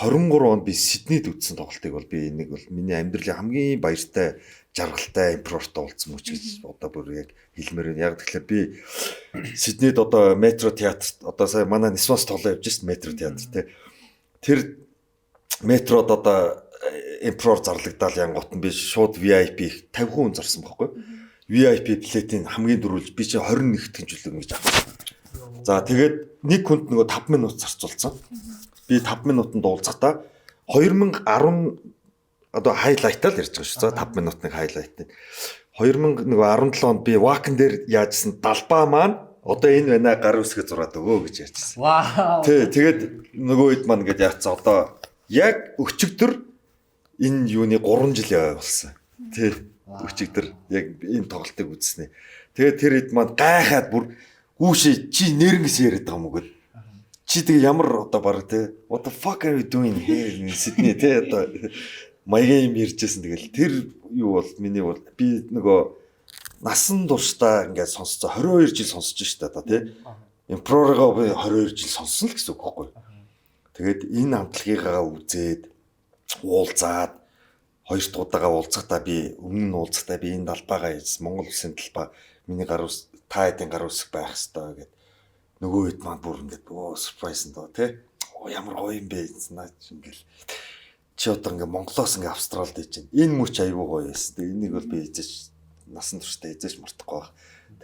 онд би Сиднейд үзсэн тоглолтыг бол би нэг бол миний амьдралын хамгийн баяртай жаргалтай импортой уулзсан мөч гэж одоо бүр яг хэлмээр байна. Яг тэгэхээр би Сиднейд одоо метро театрт одоо сая манай Нисмас тоглоо явж шít метро театр те. Тэр метрод одоо импорт зарлагдал янгот нь би шууд VIP 50 хүн зарсан байхгүй. VIP платин хамгийн дөрүүлж би чи 21 тэнцвэрлэг гэж авсан. За тэгээд нэг хүнд нөгөө 5 минут зарцуулсан. Би 5 минутанд уулзахдаа 2010 одоо хайлайтаа л ярьж байгаа шүү. За 5 минутын хайлайт. 2017 онд би Wacken дээр яажсэн далбаа маань одоо энэ байна гар үсгээ зураад өгөө гэж ярьжсэн. Вау. Тий, тэгээд нөгөө хэд маань ингэж яатсан одоо яг өчигдөр энэ юуны 3 жил болсон. Тий, өчигдөр яг энэ тоглолтыг үзснэ. Тэгээд тэр хэд маань гайхаад бүр гүүшээ чи нэрнгэс яриад байгаа юм уу гэд. Чи тэг ямар одоо баг те what the fuck are you doing here in Sydney те одоо маягийн юм ярьжсэн тэгэл тэр юу бол миний бол би нөгөө насан туршдаа ингээд сонсцоо 22 жил сонсож штэ одоо те импророго би 22 жил сонссон л гэсэн үг байхгүй. Тэгээд энэ хамтлагийнхаа үзээд уулзаад хоёр дахь удаага уулзахдаа би өмнө нь уулзахдаа би энэ далбаагаа хийсэн Монгол улсын талбай миний гар ус та хэдийн гар усг байх хэвээр гэдэг нөгөө хэд маань бүр ингээд surprise нь доо тий. Ямар гоё юм бэ наач ингээл чи одоо ингээд Монголоос ингээд Австралид ичэн. Энэ мөч аягүй гоё байсан. Тэгээ энийг бол би эзэж насан туршдаа эзэж мартахгүй баг.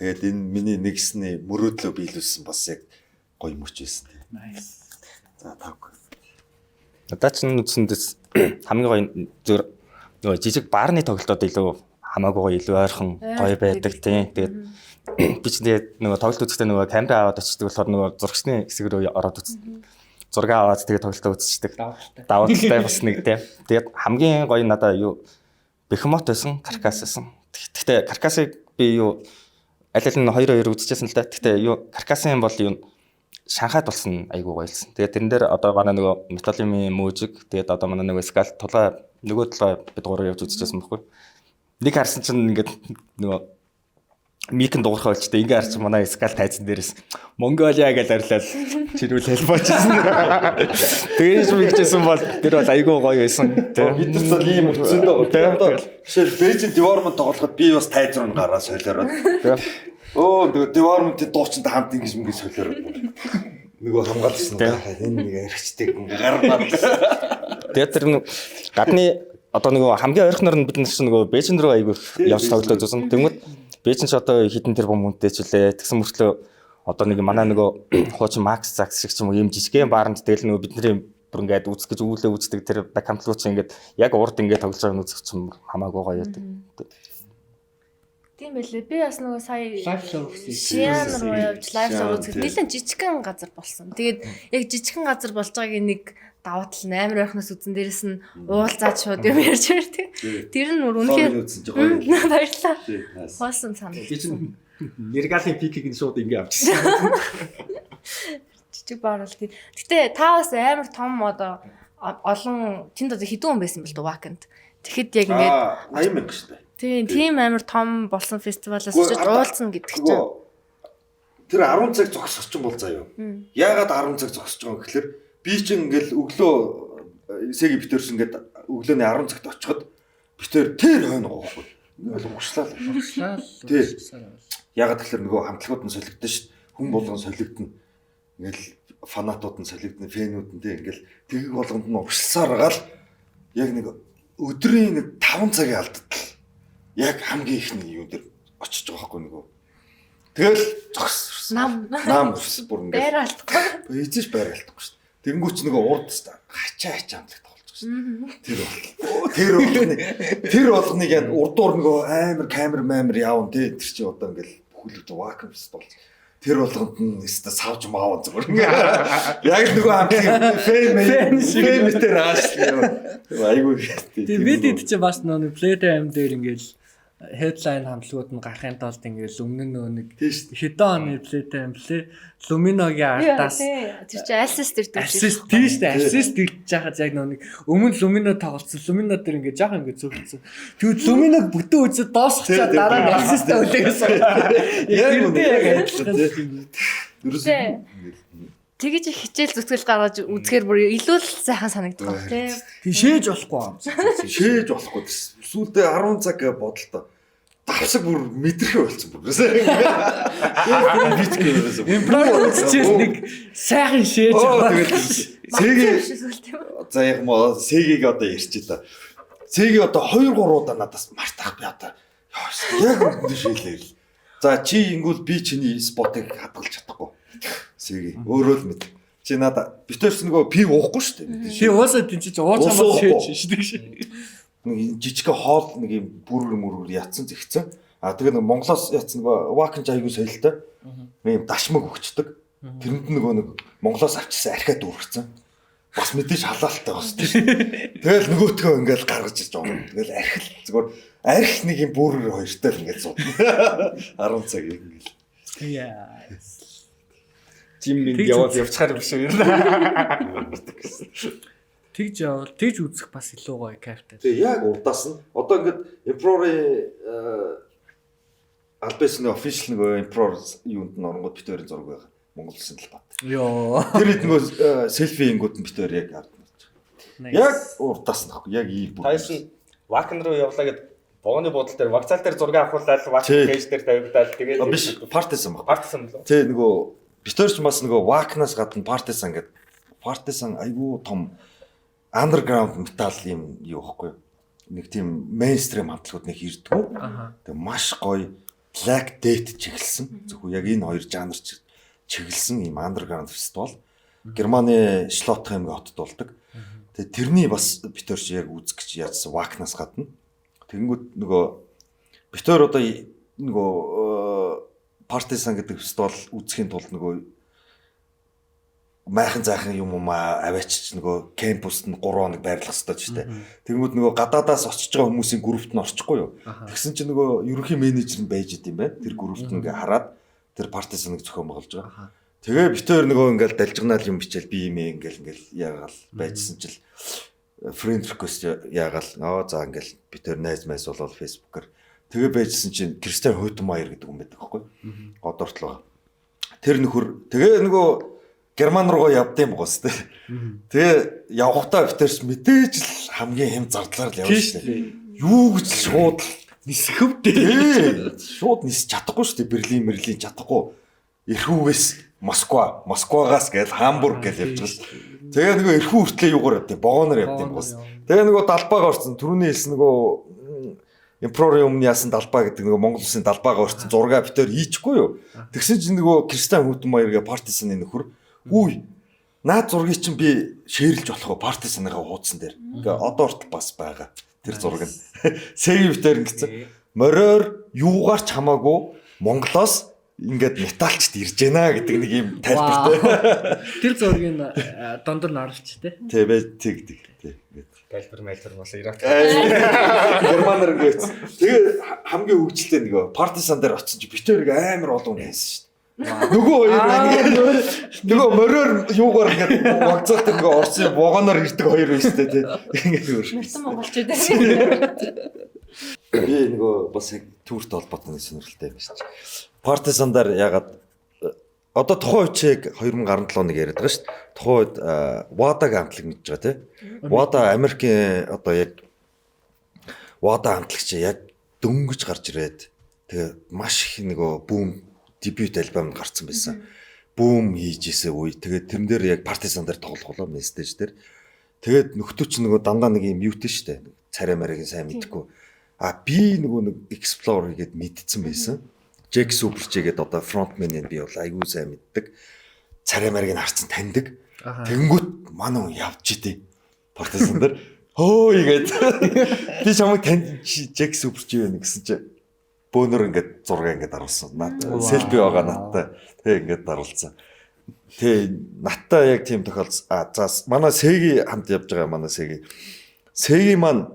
Тэгээд энэ миний нэгсний мөрөөдлөө биелүүлсэн бас яг гоё мөч байсан тий. Nice. За тав. Надад ч үсэндээс хамгийн гоё нөгөө жижиг баарны тоглолтууд илүү хамаагүй гоё илүү ойрхон гоё байдаг тий. Тэгээд би ч тэгээд нөгөө тоглолт үзэхдээ нөгөө камера аваад очдөг болохоор нөгөө зурагчны хэсэг рүү ороод үзсэн. Зураг аваад тэгээд тоглолтоо үзчихдэг. Даваа талтай бас нэг тий. Тэгээд хамгийн гоё надаа юу Бехмот байсан, Каркас байсан. Гэхдээ Каркасыг би юу аль аль нь 2-2 үзчихсэн л да. Гэхдээ юу Каркасын бол юу Шанхайд болсон айгуу гоёлсон. Тэгээд тэрэн дээр одоо манай нөгөө металлимын мужик тэгээд одоо манай нөгөө скал тулгаа нөгөө талаа бид гурав явж үзчихсэн байхгүй. Нэг харсан чинь ингээд нөгөө микэн дуурхай болчтой ингээ харч манай скал тайзан дээрээс Монголиа гэж арилал чирүүл хэлбочсон. Тэгээд мэгчсэн бол тэр бол айгүй гоё байсан. Бид нар бол ийм өцөндөө жишээл Бээжин Devorment тоглоход би бас тайз руу гараа солиороод. Өө Devorment-ийн дуучинтай хамт ингэж солиороод. нөгөө хамгаалсан энэ нэг аригчдаг ингээ гаргаад. Тэгээд тэр нэг гадны одоо нөгөө хамгийн ойрхоноор нь бид нар чинь нөгөө Бээжин рүү аягүй явж тоглоод байсан. Тэгмэд Бээжин ч одоо хитэн тэр бомбонтэй ч үлээ. Тэгсэн мөртлөө одоо нэг манай нөгөө хуучин Макс Закс шиг ч юм уу юм жижигхэн бааранд тэгэл нөгөө бидний бүр ингээд үзэх гэж үүлээ үздэг тэр бакамтлууд чинь ингээд яг урд ингээд тоглож байгааг нь үзэх чинь хамаагүй гоё яадаг. Тийм байлээ. Би бас нөгөө сая Live show хийсэн. Шиан руу явж лайв шоу үзэх. Нилэн жижигхэн газар болсон. Тэгээд яг жижигхэн газар болж байгааг нэг давуу тал нь амар ойрхоноос үзэн дээрэс нь уулзаад шууд юм ярьж байдаг. Тэр нь үнэхээр үзсэн чинь гоё. баярлалаа. Nice. Хоосон санаа. Би чинь Нэргалийн пикийг нь шууд ингэ авчихсан. Жижиг баар бол тийм. Гэтэ та бас амар том одоо олон тэнд одоо хэдэн хүн байсан бэл дөө Ваканд. Тэгэхэд яг ингээд 80 мянга шүү дээ. тийм амар том болсон фестивалаас ч уулзсан гэдэг чинь. Тэр 10 цаг зогсох чинь бол заяа. Яагаад 10 цаг зогсож байгаа юм гэхээр би чинь ингээл өглөө эсэги битэрс ингээд өглөөний 10 цагт очиход битэр тэр хойно гохгүй. Ингээл угшлаа. Тий. Яагаад тэгэхээр нөгөө хамтлагууд нь солигдсон шүү дээ. Хүн болгон солигдно. Ингээл фанатууд нь солигдно, фэнүүд нь тий ингээл тгийг болгонд нь угшилсаар гаал яг нэг өдрийн нэг 5 цагийн алдтал яг хамгийн ихний юу дээр очиж байгаа байхгүй нөгөө. Тэгэл зогссон. Нам бүр ингээд Байр алдахгүй. Эзэж байр алдахгүй шүү дээ. Тэнгүүч нөгөө урд та хачаа амлах тоглож байгаа шүү дээ. Тэр болгоныг яг урдуур нөгөө амар камер маамер явна тий. Тэр чинь одоо ингээл бүхэл вакуумс болж. Тэр болгонд нь өстө савж мааван зүгээр. Яг нөгөө амтлаг фэн мэтэр айгуу гэдэг. Тийм бид хэд ч бас нөгөө Playtime дээр ингээл headline хамтлагууд нь гарахын тулд ингээл өмнө нь нэг хэдэн оны Playtime лээ Lumino-гийн артаас тэр чинь assist ирдэг. assist тийш дээ assist гэж яхад яг нэг өмнө Lumino тоглосон Lumino дээр ингээд жаахан ингээд зөвхөсөн. Тэгвэл Lumino-г бүтэн үзээд доосгочаад дараа нь assist үлээсэн. Яг үнэ яг адилхан. Тэгэж хичээл зүтгэл гаргаж үзэхээр бүр илүү л сайхан санагддаг тийм. Шээж болохгүй. Шээж болохгүй. Сүүлдээ 10 цаг бодолтой. Давсаг бүр мэдрэх болсон бүр. Импров үзчихээс нэг сайхан шээж тэгээд Сэги за яг моо Сэгийг одоо ярьчих та. Сэги одоо 2 3 удаа надаас мартах би одоо яг үндэ шийлээ. За чи ингүүл би чиний спотыг хадгалж чадахгүй. Сэги өөрөө л мэд. Чи надаа битэрс нөгөө пиг уухгүй шүү дээ. Чи уусаад тийч ууж хамаа шээж шийдэг шээ. Нэг жижигхэн хоол нэг юм бүрэр мөрөр ятсан зэгцэн. Тэгээ нэг Монголоос ятсан нөгөө вакинж аягүй соёлтой. Нэг дашмаг өгчдөг. Тэрэнд нөгөө нэг Монголоос авчирсан архиад үргэцэн. Бас мэдээж халаалтай бас тийм. Тэгэл нөгөөтгөө ингээл гаргаж ирж байгаа. Тэгэл архил зүгээр арх нэг юм бүрэр хоёртой л ингээл сууд. 10 цаг ингээл. Яа. Жим минь яваад явчихаар биш үү? Тэгж явал тэгж үзэх бас илүү гоё кайфтай. Тэгээ яг урдаас нь одоо ингээд Improv-ы Альбесны official нөгөө Improv юунд нь оронгууд битүүрийн зураг байгаа. Монгол улсын талбайд. Йоо. Тэр хэд нөгөө селфиингүүд нь битүүр яг авдаг. Яг урдаас нь ахгүй яг ийм бүр. Тайсон Вакн руу явлаа гэд богоны буудлын дээр вокзал дээр зураг авахуулаад Вакн пэйж дээр тавигдаад тэгээд биш партисан баг. Партисан болов. Тэ нөгөө битүүрч бас нөгөө Вакнаас гадна партисан гэдэг. Партисан айгүй том underground metal юм юу ихгүй. Нэг тийм mainstream хамтлагууд нэг ирдгүү. Тэгээ маш гоё Black Death чиглэсэн. Зөвхөн яг энэ хоёр жанр чиглэсэн юм underground фестивал. Германы Шлотхаймгийн хотод болдог. Тэгээ тэрний бас битүүрч яг үзэх гэж яасан Вакнаас гадна. Тэгэнгүүт нөгөө битүүр одоо нөгөө партизан гэдэг фестивал үзэхийн тулд нөгөө майхан зайхан юм аваач нөгөө кампуст нь 3 хоног байрлах хэрэгтэй ч тийм. Тэгмүүд нөгөө гадаадаас очиж байгаа хүмүүсийн группт нь орчихгүй юу. Тэгсэн чинь нөгөө ерөнхий менежер нь байж идэм байна. Тэр группт ингээ хараад тэр партизаныг зохион байгуулж байгаа. Тэгээ битээр нөгөө ингээл далжганаал юм бичээл би юм ингээл яагаал байжсэн чил friend request яагаал за ингээл битээр найз майс болол фэйсбүүкээр тэгээ байжсэн чинь Кристиан Хойтмайер гэдэг хүн байдаг байхгүй. Годортлоо. Тэр нөхөр тэгээ нөгөө Герман руу явдсан богоос тэ. Тэгээ явхтаа битэрс мэдээж л хамгийн хэм зардлаар л явна шүү дээ. Юу гэж шууд нисэхвдээ. Шууд нисэж чадахгүй шүү дээ. Берлин чадахгүй. Эрхүүгээс Москвагаас гээл Хамбург гээл явж байгаа шүү. Тэгээ нөгөө эрхүү хүртлээ юугаар явдیں۔ Богоноор явдیں۔ Бас. Тэгээ нөгөө далбаага орсон. Түрүүний хэлсэн нөгөө Эмперорын өмнө яасан далбаа гэдэг нөгөө Монгол улсын далбаага орсон зураг битээр хийчихгүй юу? Тэгсэн чинь нөгөө Кристиан Хүтмаяргээ партизаны нөхөр үгүй наад зургийг чинь би шеэрлж болох уу партизаныгаа хуудсан дээр. Ингээ одоо ортол бас байгаа. Тэр зураг нь. Сэгийн битээр ингэсэн. Мороор юугаар ч хамаагүй Монголоос ингээд металчд ирж байна гэдэг нэг юм тайлбартай. Тэр зургийг дондор наруулч тий. Тэ бэ тэг ингээд Тайлбар болоо Ирак. Германаар ингээд тэгээ хамгийн хөвгчлээ нөгөө партизан дээр очсон чи битээр амар олон хүн байсан шүү дээ. Нөгөө хоёр нөгөө мороор юугаар ингээд вагцаалт нөгөө орсон вагоноор ирдэг хоёр байсан тий. Ингээд өөр. Мэрсэн монголчууд дээ. Би нөгөө бас яг түүрт холбоотой нэг сонирхолтой юм шүү дээ. Партизандар ягаад одоо тухайн үед чиг 2017 оныг яриад байгаа шүү дээ. Тухайн үед WADA-г хамтлаг мэдж байгаа тий. WADA Америкийн одоо яг WADA хамтлагч яг дөнгөж гарч ирээд тэгээ маш их нөгөө бүүм дебют альбом гарцсан байсан. Бүүм хийж исэн үе. Тэгээд тэрэн дээр яг партизандар тоглохлоо мессеж дээр. Тэгээд нөхдөөч нөгөө дандаа нэг юм мьют шүү дээ. Царай маригийн сайн мэдхгүй. Би нөгөө нэг Explorer гээд мэдсэн байсан. Jack Superch гээд одоо фронтмен би бол айгүй сайн мэддэг. Царай маргийг харцсан таньдаг. Тэнгүүт манай хүн явж идэв. Партизан дээр хөөе гээд би чамайг танд Jack Superch байна гэсэн чи бөөнөр ингээд зураг ингээд харуулсан. Селфи байгаа надтай. Тэг ингээд харуулсан. Тэг надтай яг тийм тохиолдсон. За манай Сэги хамт явж байгаа манай Сэги. Сэги маань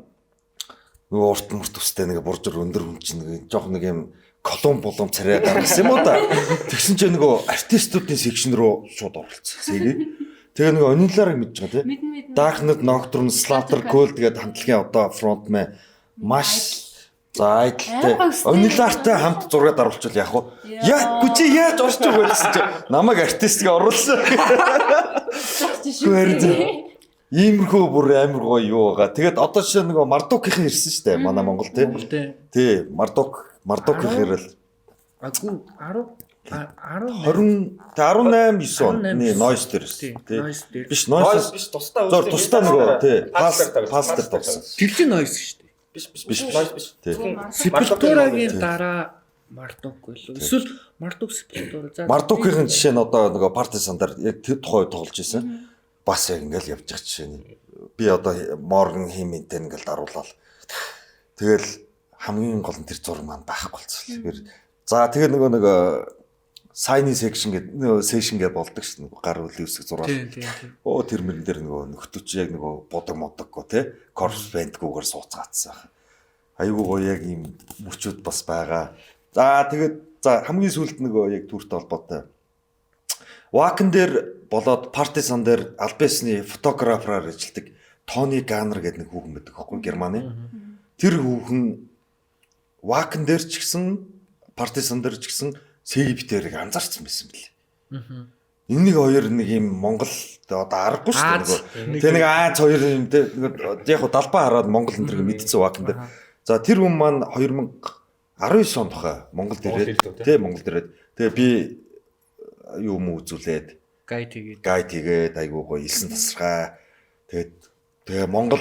нөгөө урт мөрт устай нэг буржир өндөр хүн чинь нэг жоох нэг юм колон болом царай гаргасан юм уу та. Тэгсэн чинь нөгөө артистуудын секшн руу шууд оролцсон. Сэги. Тэгээ нөгөө Ониларыг мэдж байгаа тийм. Darknet Nocturne Slaughter Cult гэдэг хамтлагийн одоо фронтмен маш за айдалтай Онилартай хамт зураг даруулчвал яг уу. Яа гүчи яаж орч байгаа гэсэн чинь намайг артистгээ оруулсан. Иймэрхүү бүр амар гоё юу байгаа. Тэгээд одоо жишээ нөгөө Мардукийнхан ирсэн шүү дээ. Манай Монгол тийм. Тий, Мардукийнхан ирэл. Агуу 18 он Noise дээр ирсэн. Тий. Биш Noise биш тусдаа тусдаа нөгөө тий. Пастер тогсон. Тэр чинь Noise шүү дээ. Биш Noise биш. Тий. Сепультурагийн дараа Мардук байлоо. Эсвэл Мардук Сепультура. Мардукийнхан жишээ нь одоо нөгөө партизандар яг тэр тухай тоглож исэн. Бас яг ингээл явж байгаа жишээ нь. Би одоо Морган Химэнтэй ингээл даруулаад. Тэгэл хамгийн гол нь тэр зураг маань байхгүй болчихсон. За тэгээ нөгөө нэг sign section гэдэг нөгөө session гэдэг болдог шүү дээ. Гар үл үсэг зураг. Оо тэр мөрөн дээр нөгөө нөхдөч яг нөгөө бодог модоггүй те. Corpse paint-гүйгээр сууцгаацсан. Айгуу гоё яг ийм мөрчүүд бас байгаа. За тэгээд хамгийн сүүлд нөгөө яг түүртэй холбоотой. Wacken дээр болоод партизан дээр Альбесны фотографераар ажилладаг Тони Ганнер гэдэг нэг хүүхэн байдаг байхгүй Германы. Тэр хүүхэн Wacken дээр ч гэсэн партизан дээр ч гэсэн Сэги битэрийг анзаарсан байсан бэл. Энэ нэг хоёр нэг юм Монгол одоо аргагүй шүү дээ. Тэгээ нэг Аз хоёр юм дээ. Яг хуу далбаа хараад Монгол энэ төр мэдсэн Wacken дээр. За тэр хүн маань 2019 он тухай Монгол ирээд тий Монгол ирээд тэгээ би юу юм үзүүлээд гайд тэгээд айгуу гоё илсэн тасархаа. Тэгээ Монгол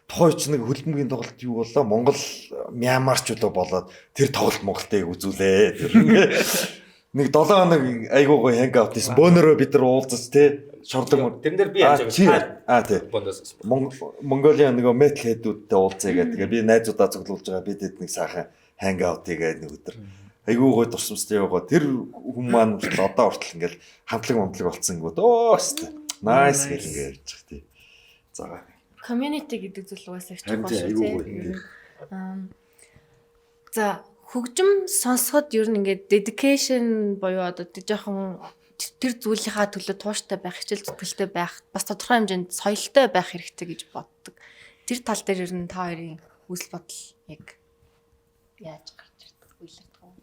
тухайн ч нэг хөлбөмбөгийн тоглолт юу болоо Монгол Мьянмарчууд болоод тэр тоглолт Монголтыг үзүүлээ. Нэг 7 хоног айгуу гоё ханг аут хийсэн. Бөөнөрөө бид нар уулзаж тий шордог. Тэрэн дээр би яаж байгаа. Тий. Монголын нөгөө метал хэдүүдтэй уулзъя гэдэг. Тэгээ би найзуудаа цуглуулж байгаа. Бид хэд нэг сайхан ханг аут хийгээд нэг өдөр айгуу гоё дурсамжтай явгаа. Тэр хүн маань одоо хүртэл ингээл хамтлаг болсон гот өстэй. Nice гэл ингээд ярьж байгаа тий. За Community гэдэг зүйл угаасаа их чухал шүү дээ. За хөгжим сонсоход ер нь ингээд dedication буюу одоо жоохон тэр зүйлийнхаа төлөө тууштай байх, хичээл зүтгэлтэй байх, бас тодорхой хэмжээнд соёлтой байх хэрэгтэй гэж боддог. Тэр тал дээр ер нь та хоёрын үзэл бодол яг яаж гарч ирдэг үйлдэх вэ?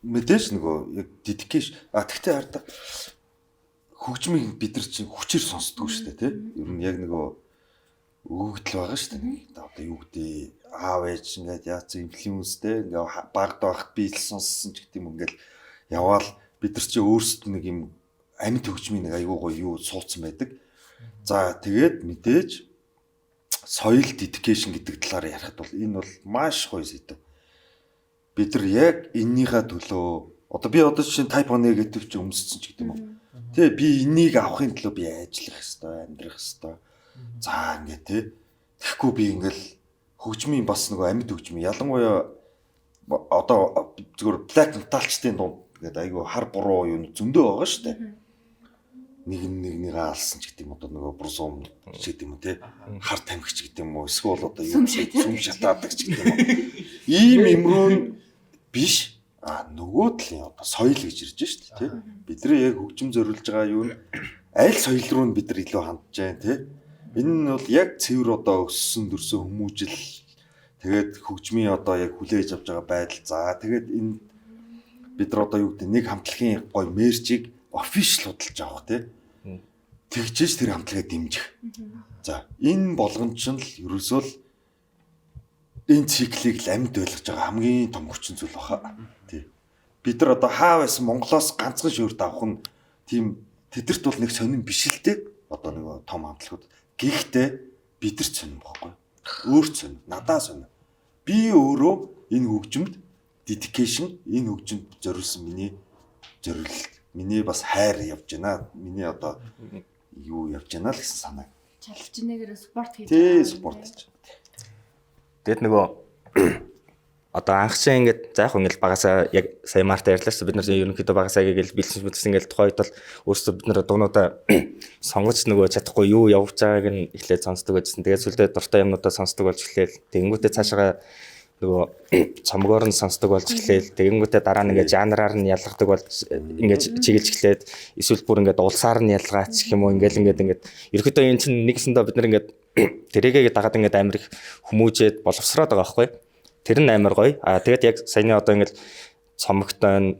Мэдээж нөгөө яг dedication тэгтээ хараа хөгжмийг бид нар чинь хүчээр сонсдгоо шүү дээ тий. Ер нь яг нөгөө өгөгдөл байгаа шүү дээ. Одоо юу гэдэг аав ээж ингээд яац инфлюенстэй ингээ багд байхад би л сонссон ч гэдэг юм ингээл яваал бид нар чи өөрсдөө нэг юм амьд хөгжмийн нэг айгүй гоё юу суудсан байдаг. За тэгээд мэдээж soil dedication гэдэг талаар ярихад бол энэ бол маш гоё сэдв. Бид нар яг эннийхээ төлөө одоо би жишээ type 1 negative ч өмссөн ч гэдэг юм уу. Тэгээ би энийг авахын төлөө би ажиллах хэвээр амьдрах хэвээр. За ингээ тий. Тэгэхгүй би ингээл хөгжмийн бас нөгөө амьд хөгжмийн ялангуяа одоо зүгээр black metal-чдын дунд гэдэг айгүй хар буруу юм зөндөө байгаа шүү дээ. Нэгнийгээ алсан ч гэдэг юм одоо нөгөө бурсуум ч гэдэг юм уу тий. Хар тамхич гэдэг юм уу эсвэл одоо юу сүм шатаадаг ч гэдэг юм уу. Ийм имрүүн биш. Нөгөө талын одоо соёл гэж ирж шүү дээ тий. Бидний яг хөгжим зориулж байгаа юу аль соёл руу нь бид нар илүү хандж байгаа тий. Энэ нь бол яг цэвэр одоо өссөн дөрсөн хүмүүжил тэгээд хөгжмийн одоо яг хүлээж авч байгаа байдал. За тэгээд энэ бид нар одоо юу гэдэг нэг хамтлагийн гоё мерчийг official худалдаж авах тий. Тэгжээж тэр хамтлагаа дэмжих. За энэ болгон ч л ерөөсөө л энэ циклийг л амьд ойлгож байгаа хамгийн том хүчин зүйл баха. Тий. Бид нар одоо хаа байсан Монголоос ганцхан шөөрт авах нь тийм тэдэрт бол нэг сонирн биш л дээ. Одоо нэг том хамтлагууд. Гэхдээ бидэрт сонирн бохгүй. Өөрт сонирн, надаа сонирн. Би өөрөө энэ хөгжимд dedication, энэ хөгжимд зориулсан миний зориулт, миний бас хайр явж байна. Миний одоо юу явж байна л гэсэн санаа. Чалж нэгээрээ спорт хийж байгаа. Тий, спорт хийж. Тэгэд нөгөө одоо анхчаа ингээд за яг ингээл багасаа яг сая март ярьлаа шүү. Бид нар ерөнхийдөө багасаа гээл бэлсэн ингээл тухайд бол өөрсдөө бид нар дуунуудаа сонгож нөгөө чадахгүй юу явж байгааг нь эхлээд сонсдог байсан. Тэгээд сүлдээ дуртай юмнуудаа сонсдог болж эхлээл. Тэгэнгүүтээ цаашаа нөгөө цомгоор нь сонсдог болж эхлээл. Тэгэнгүүтээ дараа нь ингээд жанраар нь ялгадаг болж ингээд чиглэж эхлээд эсвэл бүр ингээд улсаар нь ялгаач гэх юм уу ингээд ерөнхийдөө энэ чинь нэгсэндээ бид нар ингээд тэрийгээ дагаад ингээд амир их хүмүүжээд боловсроод байгаа байхгүй. Тэр нь амар гоё. Тэгээд яг саяны одоо ингээд цомогтой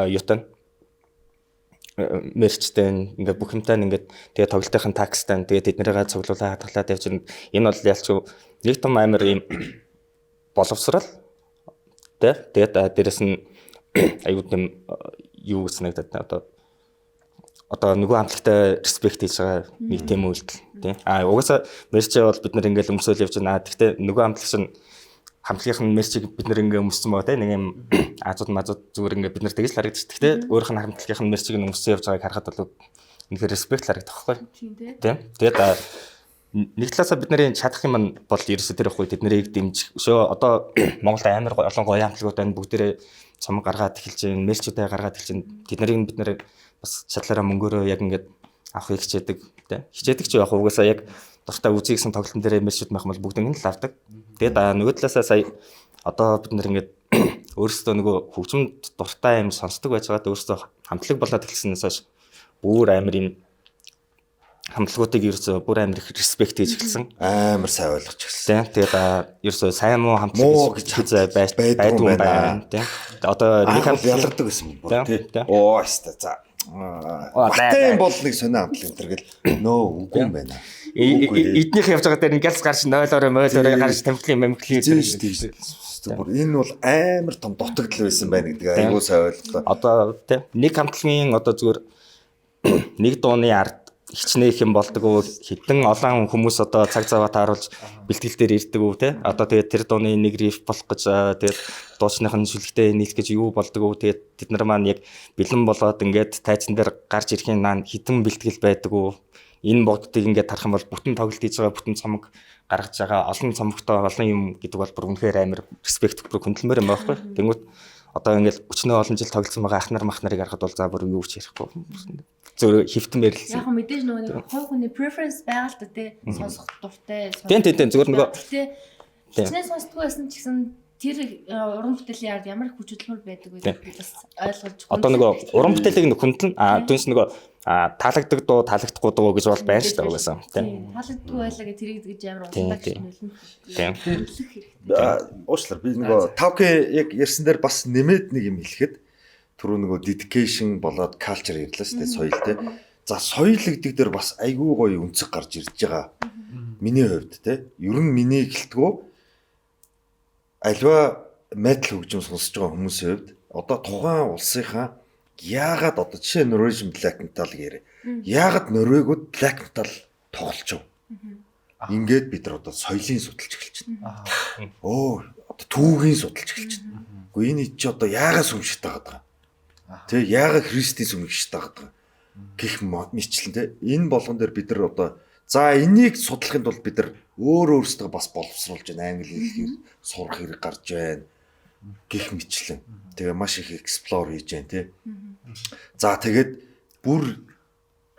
юутай мерчтэй ингээд бүх юмтай ингээд тэгээд тоглолтын такстай тэгээд тэднэрээ цуглуулаа хатгалаад явж байна. Энэ бол ялчгүй нэг том амар юм боловсрал. Тэгээд дээрэс нь аюу тийм юу гэснэгдэт одоо нөгөө хамтлагтай респект хийж байгаа нэг тийм үйлдэл тийм. Угаасаа мерчээ бол бид нар ингээд өмсөөл явж байна. Гэхдээ нөгөө хамтлаг чинь хамтлагийн мерчийг бид нэр ингээ өмссөн байгаа те нэг юм азууд зүгээр ингээ бид нар тэгж л харагдчих. Гэхдээ өөрийнх нь хамтлагийн мерчийг нь өмссөн явж байгааг харахад бол үнэхээр респект харагдах байхгүй. Тийм. Тэгээд нэг талаасаа бидний чадах юм бол ерөөсөө тэр ихгүй тэднийг дэмжих. Өшөө одоо Монголд амар олон гоё хамтлагууд байна. Бүгдээрээ цомог гаргаад эхэлж байна. Мерчүүдээ гаргаад эхэлж байна. Тэднийг бид нэр бас чадлаараа мөнгөөрөө яг ингээ авахыг хичээдэг те. Хичээдэг ч яг угаасаа яг дуртай үзье гэсэн тоглолтын дээр мерчүүд байх юм бол бүгд ингэ л авдаг. Тэгээд нөгөө талаасаа сая одоо бид нэр ингээд өөрсдөө нөгөө хөгжимд дуртай юм сонсдог байж байгаад өөрсдөө хамтлаг болоод эхэлснээс хойш бүр амар юм хамтлагуудыг ерөөсөө бүр амар их респект хийж эхэлсэн. Амар сайн ойлгож эхэлсэн. Тэгээд ерөөсөө сайн муу хамтлаг гэж байдгүй байна тийм. Одоо нэг хамтлаг ялгардаг гэсэн юм байна тийм. Оо яста за. Батэн бол нэг сонио хамтлаг энэ төр гэл нөө үгүй юм байна. Эднийх явж байгаа дээр ингээл гарч 0-мойлороо гарч тамхлын мэмхлий бүр энэ бол амар том дутагдал байсан байна гэдэг айгуу сайн ойлголоо. Одоо тийм нэг хамтлагийн одоо зүгээр нэг дууны ард хичнээх юм болдгоо хэдэн олон хүмүүс одоо цаг цаваа тааруулж бэлтгэл дээр ирдэг үү те одоо тэгээд тэр дууны нэг риф болох гэж тэгээд дуучныхын шүлгтээ нийлэх гэж юу болдгоо тэгээд тэд нар маань яг бэлэн болоод ингээд тайзан дээр гарч ирэхин наа хэдэн бэлтгэл байдаг үү энэ боддыг ингээд харах юм бол бүтэн тоглолт хийж байгаа бүтэн цомог гаргаж байгаа олон цомогтой олон юм гэдэг бол бүр үнэхээр амар респект бүр хөндлөмөр юм байхгүй тэнгүүт одоо ингээд өчнөө олон жил тоглосон байгаа ахнар махнарыг харахад бол за бүр юу ч ярихгүй зөв хөвтөн ярилсан. Яг мэдээж нөгөө хувь хүний preference байгаа л та тий сонсох дуртай. Тийм зөвөр нөгөө хичнээн сонсдгүй байсан ч гэсэн тэр уран бүтээлийн ард ямар их хүч хөдөлмөр байдаг вэ гэж бас ойлгож одоо нөгөө уран бүтээлийг нэг хүндлэн түнс нөгөө таалагддаг дуу таалагдахгүй дуу гэж бол байна шүү дээ угаасаа тийм таалагддаггүй байлаа гэж тэрийг гэж амар ундаж нөлөөлнө. Тийм. Уучлаар би нөгөө 5K яг ярьсан дээр бас нэмээд нэг юм хэлэхэд түрүү нөгөө dedication болоод culture ярьлаа шүү дээ соёл те. За соёл гэдэг дээр бас айгүй гоё үнцэг гарч ирж байгаа. Миний хувьд те. Ер нь миний гэлтгөө альва metal хөгжим сонсож байгаа хүмүүсийн хувьд одоо тухайн улсынхаа яагаад одоо жишээ Norwegian Black Metal гээрээ. Яагаад Норвегиуд Black Metal тоглож вэ? Ингээд бид нар одоо соёлын судалж эхэлж байна. Оо одоо түүхийн судалж эхэлж байна. Гэхдээ энэ чи одоо яагаад сүмшигт байгаа даа. Тэг яагаад Христийн сүмшигт байгаа даа. Гэх мэтлэн те энэ болгон дээр бид нар одоо за энийг судлахын тулд бид нар өөрөөсөө бас боловсруулж байна. Англи хэлээр сурах хэрэг гарч байна. Гэх мэтлэн. Тэгээ маш их explore хийж байна те. За тэгээд бүр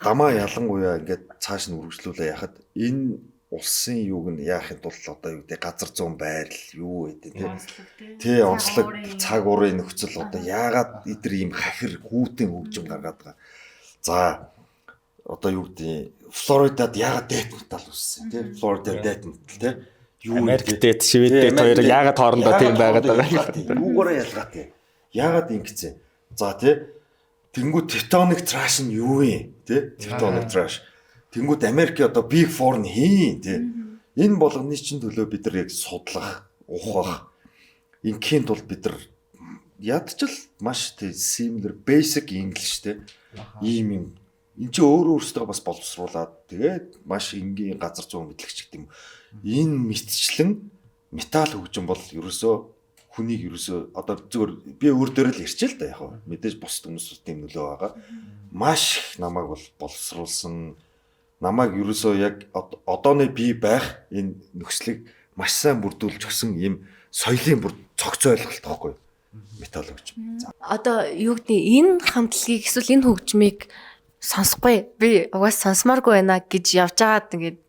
дамаа ялангуяа ингээд цааш нь үргэлжлүүлээ яхад энэ улсын юуг нь яахын тулд одоо юу гэдэг газар зүүн байрал юу гэдэг тий онцлог цаг уурын нөхцөл одоо яагаад эдгээр ийм хахир хүүтэн хөгжим гаргаад байгаа. За одоо юу гэдэг Флоридад яагаад death metal үссэн тий Флорида death metal тий юу Америктэй Шведтэй хоёрыг яагаад хоорондоо тийм байгаад байгаа юм. Юугаараа ялгаатай. Яагаад ингэсэн. За тий тэнгуү Tectonic Trash нь юу вэ тий Tectonic Trash тэнгууд Америк одоо Big Four нь хийн тий. Энэ болгоны чинь төлөө бид нар яг судлах, ухах. Ингийн тулд бид нар ядчил маш тий similar basic English тий. Ийм юм. Энд чи өөрөөсөө бас боловсруулад тэгээд маш энгийн газар зүүн мэдлэгч гэдэг юм. Энэ мэтчлэн металл хөгжим бол ерөөсөө хүнийг ерөөсөө одоо зөвөр би өөр дээр л ярьчээ л да яг мэдээж бус хүмүүс тийм нөлөө байгаа. Маш их намайг бол боловсруулсан намайг ерөөсөө яг одооны би байх энэ нөхцөлийг маш сайн бүрдүүлж өгсөн ийм соёлын бүр цогц ойлголт байхгүй металл хөгжим. Одоо юу гэдэг энэ хамтлагийг эсвэл энэ хөгжмийг сонсохгүй би угаас сонсмооргүй байна гэж явж байгаад ингээд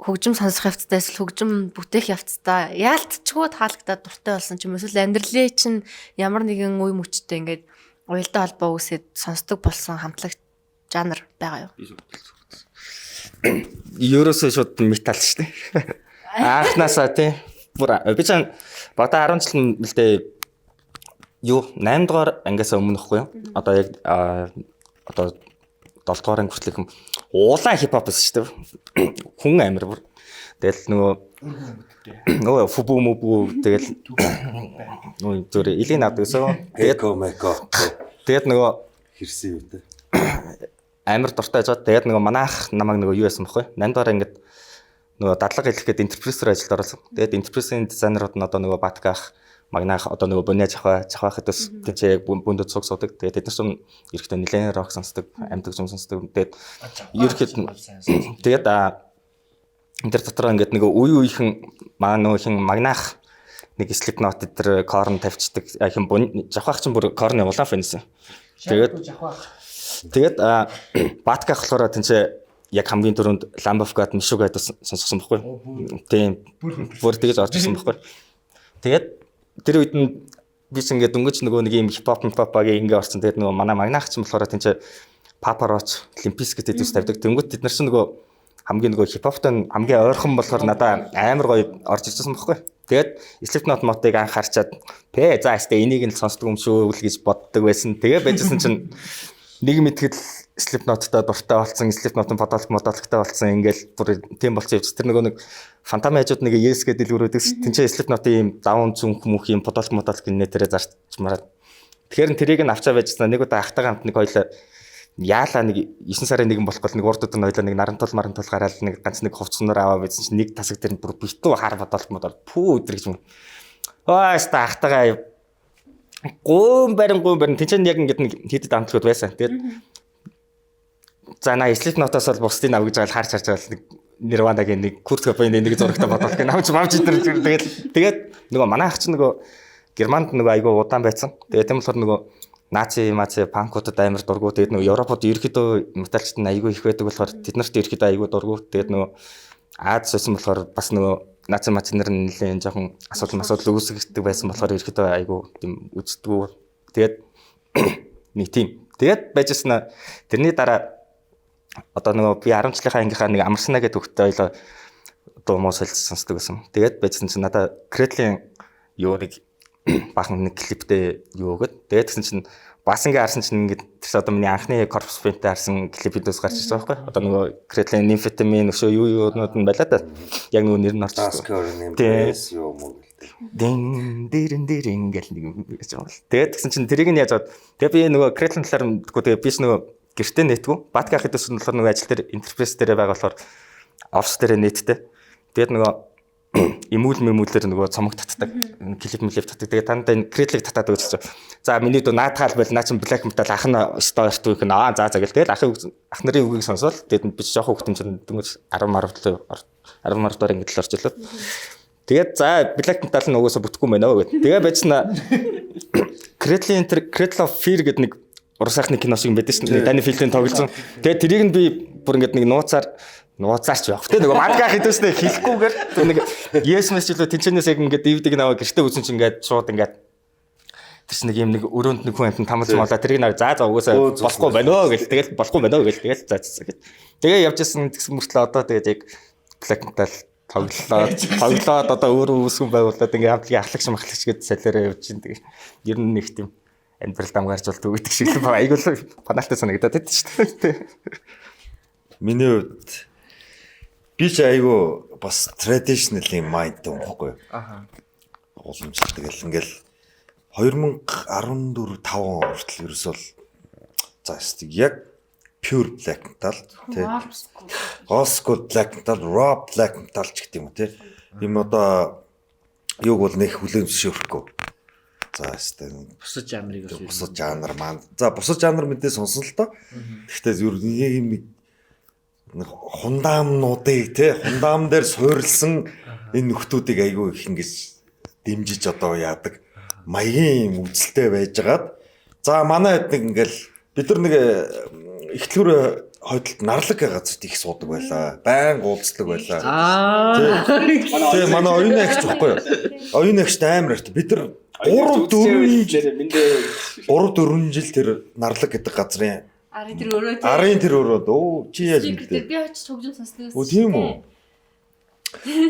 хөгжим сонсох явцдаа эсвэл хөгжим бүтээх явцдаа яалтчгүй таалагдаад дуртай болсон ч юм эсвэл амьдралын чинь ямар нэгэн үе мөчтэй ингээд уялдаа холбоо үүсээд сонсдог болсон хамтлаг жанр байгаа юу? Ерөөсөө шууд метал шүү дээ. Анхнаасаа тий. Бүр би ч багада 10 жил мэлдээ юу 8 дугаар ангиас өмнө ихгүй юу? Одоо яг одоо 7 дугаар анги хүртэл улаан хипхоп байсан шүү дээ. Хүн амир бүр. Тэгэл нөгөө фубу мубу тэгэл нөгөө зөв илийн авдаг гэсэн. Тэгээд нөгөө хэрсэн үү те. Амар дуртай жоод тэгээд нөгөө манайх намайг нөгөө юу яасан бэхгүй 8 дахь ингээд нөгөө дадлага хэлэхэд интерпресер ажилд орсон. Тэгээд интерпресерийн дизайнерууд нь одоо нөгөө Батках магнаах одоо нөгөө Боняж авах хэдээс тийч яг бүндэд цуг суудаг. Тэгээд тэд нар чинь эрэхтээ нэлээд рок сонсдог, амьдаг юм сонсдог. Тэгээд ерөөхдөө тэгээд энэ дотор ингээд нөгөө үе үеийнхэн маа нөгөө хин магнаах нэг Slipknot дээр корн тавьчихдаг. Хин жавхах чинь бүр корны улаан фэнсэн. Тэгээд Батках болохоор тэнцээ яг хамгийн түрүүнд Lamb of God Meshuggah сонссон байхгүй. Тийм. Бүр тэгэж орж ирсэн байхгүй. Тэгээд тэр үед нь би ч ингээд дөнгөж нөгөө нэг юм хипхопагийн ингээ орсон. Тэгээд нөгөө манай магнаах чинь болохоор тэнцээ Papa Roach, Limp Bizkit гэдэгс тавьдаг. Тэнгүүд тэд нар чинь нөгөө хамгийн нөгөө хипхоптой хамгийн ойрхон болохоор надад амар гоё орж ирсэн байхгүй. Тэгээд Slipknot мотыг анхаарчаад за ястэ энийг нь сонсдог юм шүү гэж боддог байсан. Тэгээ байжсэн чинь нэг мэдхэд Slipknot-тай дуртай болсон, Slipknot-ын подолгтой болсон ингээл бүр тийм болчих явж. Тэр нөгөө нэг фантом хажууд нэг Yes гэдэг дэлгүүрүүдээс тэнцээ Slipknot-ийн юм даван зүнх мөх юм подолг гинэ тэрэ зарчмараад. Тэгэхээр тэрийг нь авчаа байжсан. Нэг удаа ахтай хамт нэг хоёлаа яалаа нэг 9 сарын 1 болохгүй нэг урд өдөр нойлоо нэг нарантул гараад нэг ганц нэг хувцсноор аваа байсан чинь нэг тасаг дээр бүр битүү хар бодолт пүү өдр гэж юм. Ста ахтайгаа гуун барин тэнцэн яг ингэдэг нэг хидэд амтлагууд байсан. Тэгээд за на Slipknot-оос бол бусдын ав гэж харж байгаа нэг Nirvana-гийн нэг Kurt Cobain нэг зурагтай бодолт гэх навч мавж идэр тэгээд нөгөө манайх ч нөгөө Германд нөгөө айгуу удаан байсан. Тэгээд тийм болохоор нөгөө наци панкуудад амар дургу. Тэгээд нөгөө Европод ерөөхдөө металчд нь айгүй их байдаг болохоор тэд нарт ерөөхдөө айгүй дургу. Тэгээд нөгөө Аз байсан болохоор бас нөгөө наци нар нэлээд жоохон асуудал үүсгдэг байсан болохоор ерөөхдөө айгүй тийм үздэг. Тэгээд нэг тийм. Тэгээд байжсэн тэрний дараа одоо нөгөө би 10 жилийнхаа ангийнхаа нэг амарсна гэдэг хөлтөө ойлоо одоо муу солилцсон сонсдог байсан. Тэгээд байжсэн чинь надаа Кретлийн юу нэг баахан нэг клиптэй юу өгöd. Тэгээд тэгсэн чинь бас ингээ харсан чинь ингээд тэр одоо миний анхны Corpse Paint-тэй харсан клип видеос гарч ирсэн байхгүй. Одоо нөгөө Кретлийн Nymphetamine өшөө юунууд нь байлаа да. Яг нөгөө нэр нь орж ирсэн. Tasker Nymphes юу мөн гэлтэй. дин ингээл нэг юм гэж байгаа л. Тэгээд тэгсэн чинь тэрийг нь яаж аваад тэгээ би нөгөө Kretlin талаар мэдгүй тэгээ биш нөгөө гэртээ нэтгүү. Батка хэд өсөн болохоор нөгөө ажил дээр интерфейс дээр байгаа болохоор офс дээр нэттэй. Тэгээд нөгөө эмүүлмэлээр нөгөө цомог татдаг, клип татдаг. Тэгээд танд энэ Kretlin татаад өгч. За миний дөө наатгаал байл наа чин black metal ах нь стойрт үх нь за гэл тэгээд ах нарын үгийг сонсоод тэгээд би жоох хөвгтөн чинь дөнгөж 10 маргаар ингэж л орж илээ. Тэгээд за black metal нь угаасаа бүтэхгүй байна гэх. Тэгээ байцна Kretlin of Fear гэдэг нэг уран сайхны кино шиг байдаг шин. Дани Фильдийн тоглосон. Тэгээд тэрийг нь би бүр ингэж нэг нууцаарч явах. Тэ нөгөө мадгаа хэдүүснээ хэлэхгүйгээр нэг yes message л тэнчэнээс яг ингээд DVD-г наваа гэртээ үзэн чинь ингээд шууд ингээд тэрс нэг юм нэг өрөөнд нэг хүн амтан тамалж молоо тэрийг наа за угаасаа болохгүй байна өө гэл тэгэл болохгүй байна өө гэл тэгэл за гэд. Тэгээ явж исэн тэгсэн мөртлөө одоо тэгээд яг black metal тоглоод одоо өөрөө үүсгэн байгуулад ингээд хамтлагийн ахлагч гэд салиараа явж чинь тэгээд ер нь нэг тийм амьдрал дамгаарч болдог гэдэг шиг л айгуул фаналтай санагдаад байдаг шүү дээ. Миний хувьд би ч айгүй бас traditional mind байхгүй. Аха. Уламжлалт тэгэл ингээл 2014 5 хүртэл ерөөсөө за яг pure black metal тий. Old school black metal, raw black metal ч гэдэг юм тий. Им одоо юуг бол нэг хүлээн зөвшөөрөхгүй. За бусад жанрыг бусад жанр маань. За бусад жанр мэдээ сонсон л доо. Гэхдээ ер нь нэг хундамнуудыг тий хундам дээр суурилсан энэ нөхдүүдийг айгүй их ингэж дэмжиж одоо яадаг маягийн үзэлтэй байжгаад за манай хэд нэг ингээл бид нар нэг ихтлгүүр хойдолд нарлаг газарт их суудаг байлаа. Байн уулздаг байлаа. Тий манай оюуны агч баггүй юу? Оюуны агчт амар арт бид нар 3 4 жил тэр нарлаг гэдэг газрын Арын тэр өрөөд чи яаж мэдээ. Би очиж хөгжим сонсноо. Тийм үү.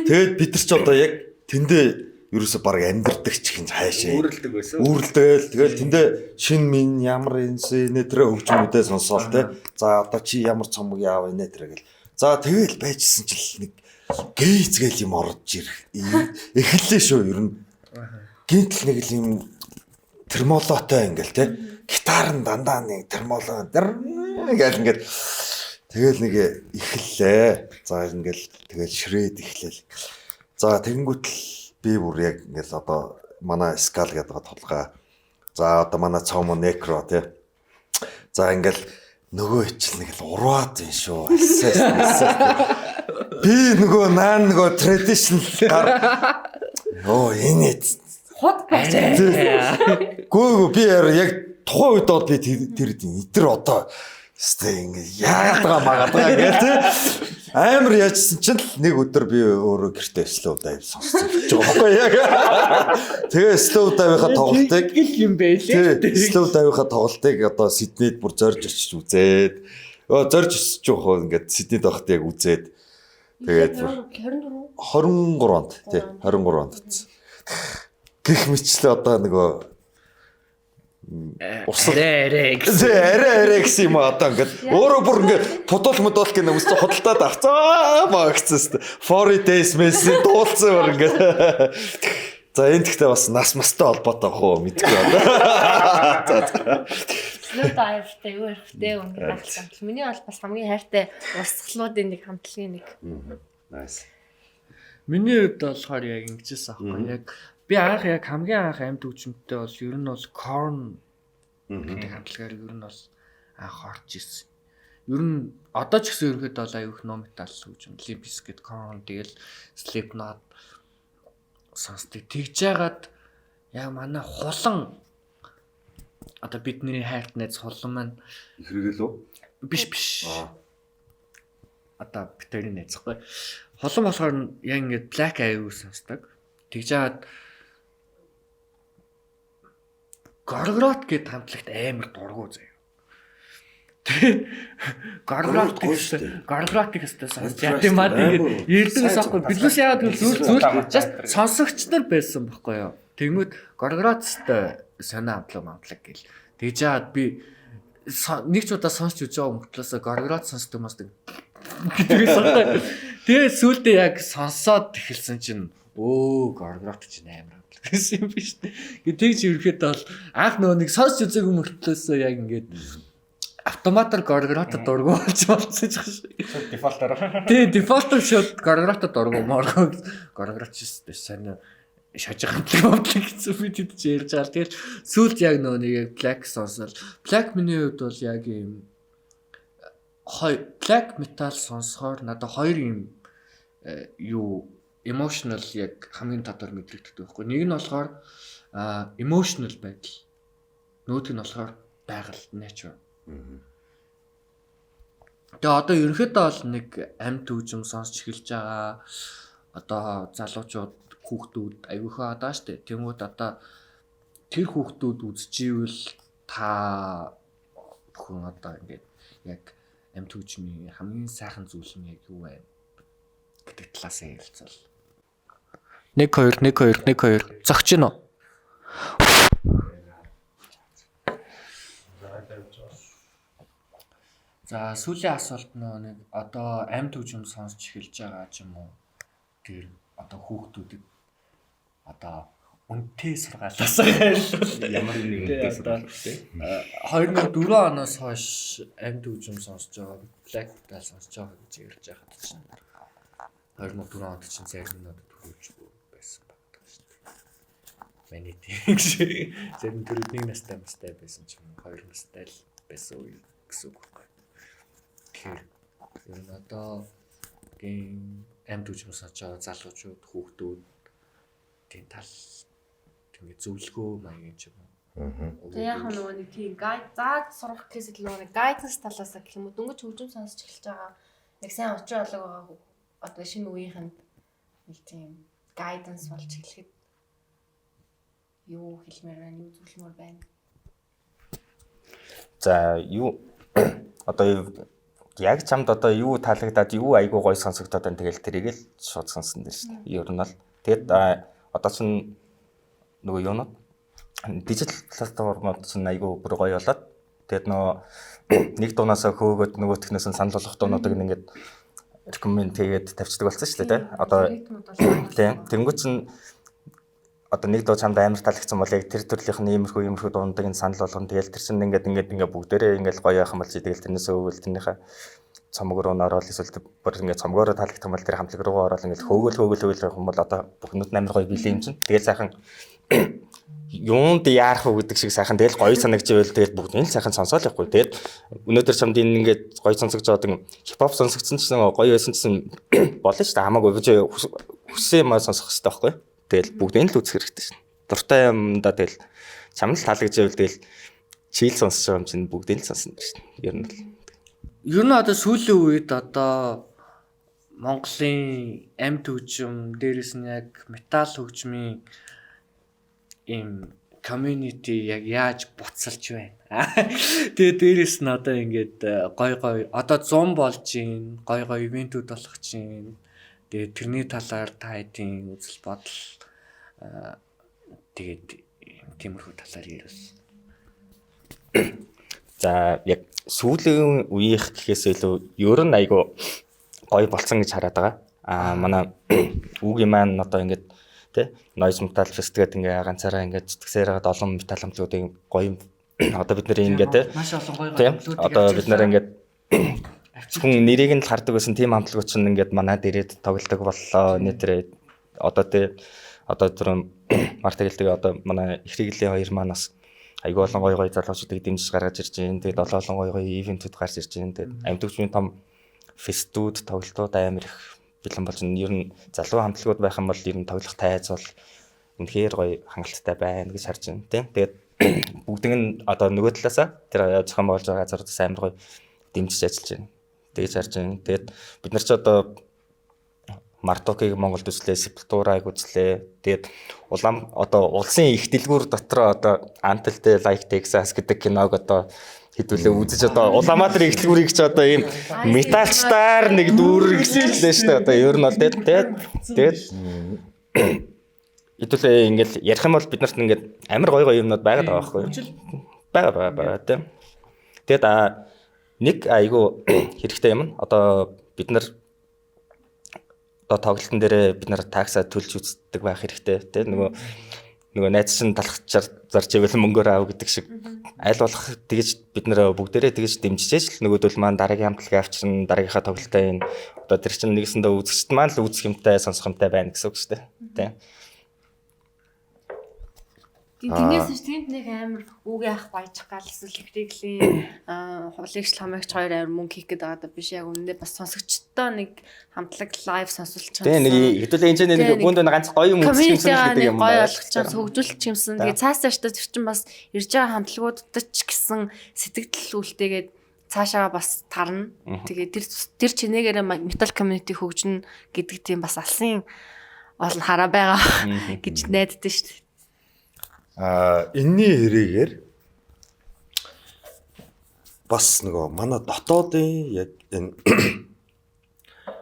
Тэгээд бид нар ч одоо яг тэндээ ерөөсө баг амьдрдаг ч хин хайшаа. Үүрэлдэг байсан. Үүрэлдээл тэгэл тэндээ шин минь ямар энэ тэр хөгжмүүдээ сонсоол те. За одоо чи ямар цомог яав энэ тэр гэл. За тэгэл байжсэн чил нэг гээцгээл юм орж эхэллээ шүү ер нь. Гинтл нэг л юм термолотой ингээл те. Гитар нь дандаа нэг термолоо гэл ингээд тэгэл нэг эхэллээ. За ингээл тэгэл шред эхлэв. За тэгэнгүүт л би бүр яг ингээл одоо манай скал гэдэг толгой. За одоо манай цомо некро тий. За ингээл нөгөө ичл нэг л ураад юм шүү. Би нөгөө traditional энэ хот байж. Гүү би яг тухайн үед бол би тэр эдэр одоо сте ингэ яагаад магадгаа гэх тий амар яжсан чинь нэг өдөр би өөрөө гэртээ slow dive сонсож байгаа яг. Тэгээ slow dive-ийнхаа тоглолтыг юм байлээ. Slow dive-ийнхаа тоглолтыг одоо Сиднейд бүр зорж очиж үзээд зорж очиж жоохоо ингээд Сиднейд байхад яг үзээд тэгээд 23 онд тий 23 онд гэх мэтлээ одоо нөгөө арай гэсэн юм одоо ингээд өөрөө бүр ингээд путол гэх нэг өстө худалдаад авцаа магцсан. 40 days мессеж дуулсан бүр ингээд. За энэ гэхдээ бас нас мастай холбоотой хөө мэдгүй байна. Slow dive-тэй юу хэрэгтэй үнэ хамтлаг. Миний бол бас хамгийн хайртай урсгалуудын нэг хамтлагийн нэг. Nice. Миний хувьд болохоор яг ингэжсэн аахгүй яг би яг хамгийн анх амьд хөгжмөнтэй бол ер нь бол Korn гэдэг хамтлагаар ер нь бол анх орж ирсэн. Ер нь одоо ч гэсэн ерөөд бол аюух no metal хөгжим, Limp Bizkit, Korn тэгэл Slipknot сонсдог. Тэгж яагаад яг манай хулан одоо бидний хайрт найз хулан маань Хэрэгэл үү? Биш. Одоо битэрийн найзхгүй. Хулан болохоор яг ингээд Black аюу сонсдог. Тэгж яагаад Gorgoroth гэд хамтлагт амар дургу заяа. Gorgoroth гэхтэй сонсож ятим маа тэгээд ирдэгс аахгүй бидлээс яагаад зүйл just сонсогч нар байсан байхгүй юу. Тэгмэд Gorgoroth-тэй сонио хамтлаг гэл. Тэгж яагаад би нэг ч удаа сонсч үзэж байгаа мөртлөөс Gorgoroth сонсдог мастаг. Тэгээд сүүлдээ яг сонсоод эхэлсэн чинь Горгорот ч амар гэсэн юм биш. Тэгж ерөөхдөө бол анх нөгөө нэг сонсч үзээгүй мөртлөөсөө яг ингээд автоматар горгорот дургу болж болсон ч гэсэн. Дефолтоор. Тий, дефолтор шууд горгорот дургу моргоо горгорот ч гэсэн сайн шаж хамтлаг бодлоо гэсэн би тэд ч ярьж байгаа. Тэгэхээр сүүлд яг нөгөө нэг яг black сонсол. Black миний хувьд бол яг юм black metal сонсохоор надад хоёр юм юу emotional яг хамгийн татвар мэдрэгддэг байхгүй. Нэг нь болохоор emotional байдал. Нөгөөх нь болохоор байгаль nature. Тэгээ одоо ерөнхийдөө бол нэг амьд хөгжим сонсч эхэлж байгаа. Одоо залуучууд хүүхдүүд аюухаа одоо штэ. Тэнгүүд одоо тэр хүүхдүүд үзчихвэл та бүхэн одоо ингээд яг амьд хөгжмийн хамгийн сайхан зүйл нь яг юу вэ гэдэг талаас нь ярилцвал 1 2 зогч гинөө. За сүүлийн асуулт нэг одоо амьд хөгжим сонсч эхэлж байгаа ч юм уу. Тэр одоо хүүхдүүдэд одоо үнэтэй сургаалаас Ямар нэгэн сургаал тий. 2004 оноос хойш амьд хөгжим сонсож байгаа, black metal сонсож байгаа гэж ярьж байхад чинь 2004 онд чинь зарим надад төрүүлжгүй байсан багтаа шүү дээ. Миний тийм зарим төрөд 1 настай байсан ч юм уу 2 настай л байсан үе гэсэн үг байна. Тэгэхээр ер нь одоо гин амьд хөгжим сонсож байгаа залуучууд, хүүхдүүд тийм тал тийм зөвлөгөө маягийн ч юм уу. Тэгээ яг нөгөө нэг тийм гайд зааж сурах гэхээс илүү нэг гайднес талаас гэх юм уу дөнгөж хөгжим сонсч эхэлж байгаа яг сайн очир болог байгаа одоо шинэ үеийнхэнд нэг тийм гайднес болж эхлэхэд юу хэлмээр байна, юу зөвлөмөр байна. За юу одоо яг чамд одоо юу таалагдаад юу айгуу гой сонсогдоод байна тэгэл тэрийг л шууд сонсон дээр шүү дээ. Ер нь бол тэгэд одоо чинь нөгөө юунод дижитал платформод чинь айгуу бүр гоё болоод тэгэд нөгөө нэг дунаасаа хөөгөөд нөгөө технээс нь санал болгох дуунуудыг ингээд рекоменд хийгээд тавьчихдаг болсон шүү дээ. Одоо тийм тэнгуү чинь одоо нэг дуу чамд амар таалагдсан бол яг тэр төрлийнх нь иймэрхүү дуунуудыг нь санал болгоно. Тэгэл тэр чинь ингээд бүгдээрээ ингээд гоё яах юм бол чи тэгэл тэрнээсээ өвөл тэрнийхээ цомог руу ороод эсвэл бүр ингээд цомгоороо таалагдах юм бол тэр хамтлаг руу ороод ингээд хөөгөл явах юм бол одоо бүхнүүд амар гоё билээ юм чинь. Тэгэл сайхан юунд яарах вэ гэдэг шиг сайхан тэгэл гоё санагдчихвэл тэгэл бүгдийг л сайхан сонсоол явахгүй. Тэгэл өнөөдөр чамд энэ ингээд гоё сонсогдож байгаа хипхоп сонсогдсон ч гоё байсан чинь болно шүү дээ. Хамаагүй бич хүссэн юм сонсох хэрэгтэй байхгүй. Тэгэл бүгдийг л үзэх хэрэгтэй шин. Дуртай юмдаа тэгэл чамд л таалагдчихвэл тэгэл чийл сонсож байгаа юм чинь бүгдийг л сонсно шин. Ер нь Одоо сүүлийн үед одоо Монголын амьд хөгжим дээрээс нь яг метал хөгжмийн ийм community яг яаж буцалж байна. Тэгээ дээрээс нь одоо ингээд гой одоо 100 болж гин гой ивентүүд болох чинь тэгээ тэрний талаар та хэдийн үзэл бодол тэгээд тиймэрхүү талаар ярил. за яг сүүлийн үеийнх гэхээс илүү ер нь айгу гоё болцсон гэж хараад байгаа. Манай үгийн маань одоо ингээд тий noise metal fest гэдэг ингээ ганцаараа ингээ зүтгэсээр хагаад олон метал хамтлагуудыг гоё одоо бид нэр ингээ тий маш олон гоё хамтлагуудыг одоо бид нэр ингээ хүн нэрийг нь л хардаг байсан тийм хамтлагууд чинь ингээд манад ирээд тоглодог боллоо нэтэрээ одоо тий одоо тэр март хэлдэг одоо манай их хэрэглийн хоёр маань бас айгүй олон гоё залуучуудыг дэмжиж гаргаж ирж байна. Тэгээд олон гоё ивентүүд гарч ирж байна. Тэгээд амьд хөгжмийн том фестүүд, тоглолтууд амар их бэлэн болж байна. Ер нь залуу хамтлагууд байх юм бол ер нь тоглох тайз бол үнэхээр гоё хангалттай байна гэж харж байна. Тэгээд бүгдийг нь одоо нөгөө талаасаа тэр зохион байгуулж байгаа газруудаас амар гоё дэмжиж ажиллаж байна. Тэгж харж байна. Тэгээд бид нар ч одоо Мартокийг Монголд үзлээ, Сепультураг үзлээ. Тэгээд улаан одоо улсын их дэлгүүр дотор одоо Анталтэй Like Texas гэдэг киног одоо хэдүүлээ үзэж одоо Улаанбаатар их дэлгүүрийг ч одоо ийм металчтаар нэг дүүр гэсэн шүү дээ. Одоо ер нь бол тэгээд хэдүүлээ ингээл ярих юм бол бид нарт ингээд амар гоё юмнууд байгаад байгаа байхгүй юу? Бага тийм. Тэгээд нэг айгу хэрэгтэй юм. Одоо бид нар одоо тоглолтын дээрээ бид нар таксаа төлж үздэг байх хэрэгтэй тий нөгөө найз чинь талхачаар зарж ивэл мөнгөөр аав гэдэг шиг аль болох тэгэж бид нэр бүгдээрээ тэгэж дэмжижээж л нөгөөдөл маань дараагийн хамтлагаа авчирна дараагийнхаа тоглолтоо энэ одоо тэр чинь нэгэсэндээ үзэгчд маань л үзэх юмтай сонсох юмтай байна гэсэн үг шүү дээ тий. Тэрнээс ч тэнд нэг амар үгээ ах баяжих гал эсвэл ихрэглийн хулигч хамаагч хоёр амар мөнгө хийх гээд байгаа даа биш яг үнэндээ бас сонсогчдоо нэг хамтлаг лайв сонсуулж чадсан. Тэ нэг хэдүүлээ энэ нэг бүнд ганц гоё юм үзсэн гэдэг юм гоё болгочихсон хөгжүүлэлт юмсан. Тэгээ цааш цаашдаа тэр чинь бас ирж байгаа хамтлагуудад ч гэсэн сэтгэл үлтэйгээд цаашаа бас тарна. Тэгээ тэр чинээгээр metal community хөгжинө гэдэг тийм бас алсын олон хараа байгаа гэж найддаг шүү дээ. Энэний хэрэгээр бас нөгөө манай дотоодын яг энэ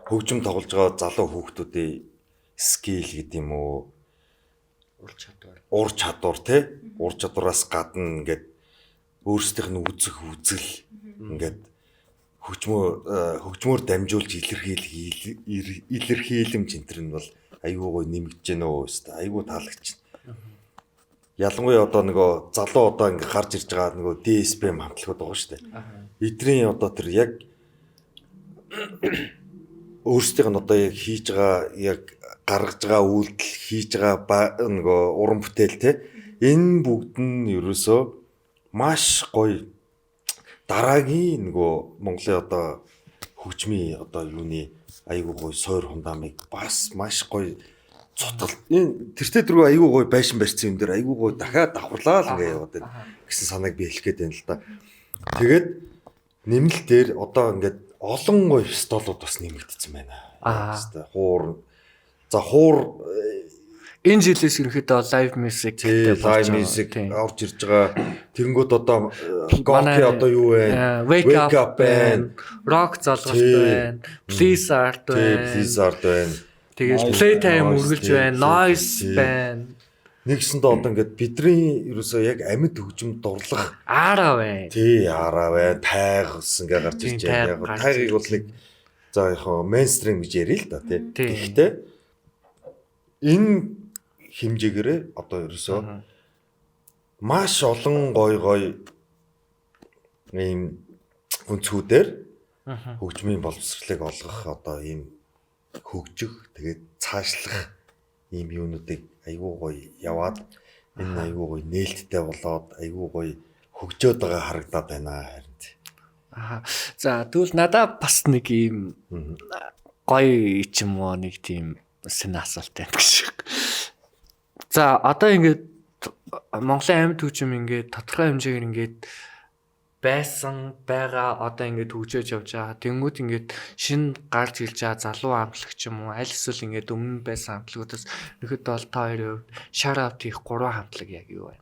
хөгжим тоглож байгаа залуу хүүхдүүдийн скил гэдэг юм уу ур чадвар тий ур чадвараас гадна ингээд өөрсдийнх нь үзэх үзэл ингээд хөгжмөөр дамжуулж илэрхийлэмж энэ төр нь бол айгүй гой нэмэгдэж гэнэ өө өстой айгүй таалагч. Ялангуяа одоо нөгөө залуу одоо ингээ гарч ирж байгаа нөгөө DSPM хамтлагууд байгаа шүү дээ. Эдний одоо тэр яг өөрсдийнх нь одоо яг хийж байгаа яг гаргаж байгаа үйлдэл хийж байгаа нөгөө уран бүтээл те энэ бүгд нь ерөөсөө маш гоё дараагийн нөгөө Монголын одоо хөгжмийн одоо юуны айгүй гоё сойр хундамыг бас маш гоё цутгал энэ тэртээ дөрөв айгүй гоё байшин барьсан юм дээр айгүй гоё дахиад давхарлаа л ингээ яваад байна гэсэн санааг би хэлэх гээд байна л да. Тэгээд нэмэлт дээр одоо ингээд олон гоё фестивалууд бас нэмэгдсэн байна. Хуур энэ жилээс ерөнхийдөө live music орж ирж байгаа. Тэнгүүд одоо Goki одоо юу вэ? Wake up байна. Rock залгалт байна. Please art байна. Тэгээд playtime үргэлж байна, noise байна. Нэгсэндээ одоо ингээд бидний ерөөсөө яг амьд хөгжимд дурлах Аараа байна. Тий, Аараа байна. Тайгс ингээ гарч ирж байгаа. Яг тайгыг бол нэг за яг мейнстрим гэж ярил л да тий. Гэхдээ энэ хэмжээгээрээ одоо ерөөсөө маш олон гой ийм өнцгүүдээр хөгжмийн боловсролыг олгох одоо ийм хөгжих тэгээд цаашлах ийм юунуудыг айгүй гоё яваад энэ айгүй гоё нээлттэй болоод айгүй гоё хөгжөөд байгаа харагдаад байна харин. За тэгвэл надад бас нэг ийм гоё ч юм уу нэг тийм шинэ асуулт байна гэж. За одоо ингээд Монголын амьд хөгжим ингээд тодорхой хэмжээгээр ингээд байсан байгаа одоо ингээд хөгжөөж явж байгаа. Тэнгүүд ингээд шинэ гарч ирж байгаа залуу хамтлагч юм уу аль эсвэл ингээд өмнө байсан хамтлагуудаас нөхөд бол та хоёрын хувьд shout out хийх 3 хамтлаг яг юу вэ?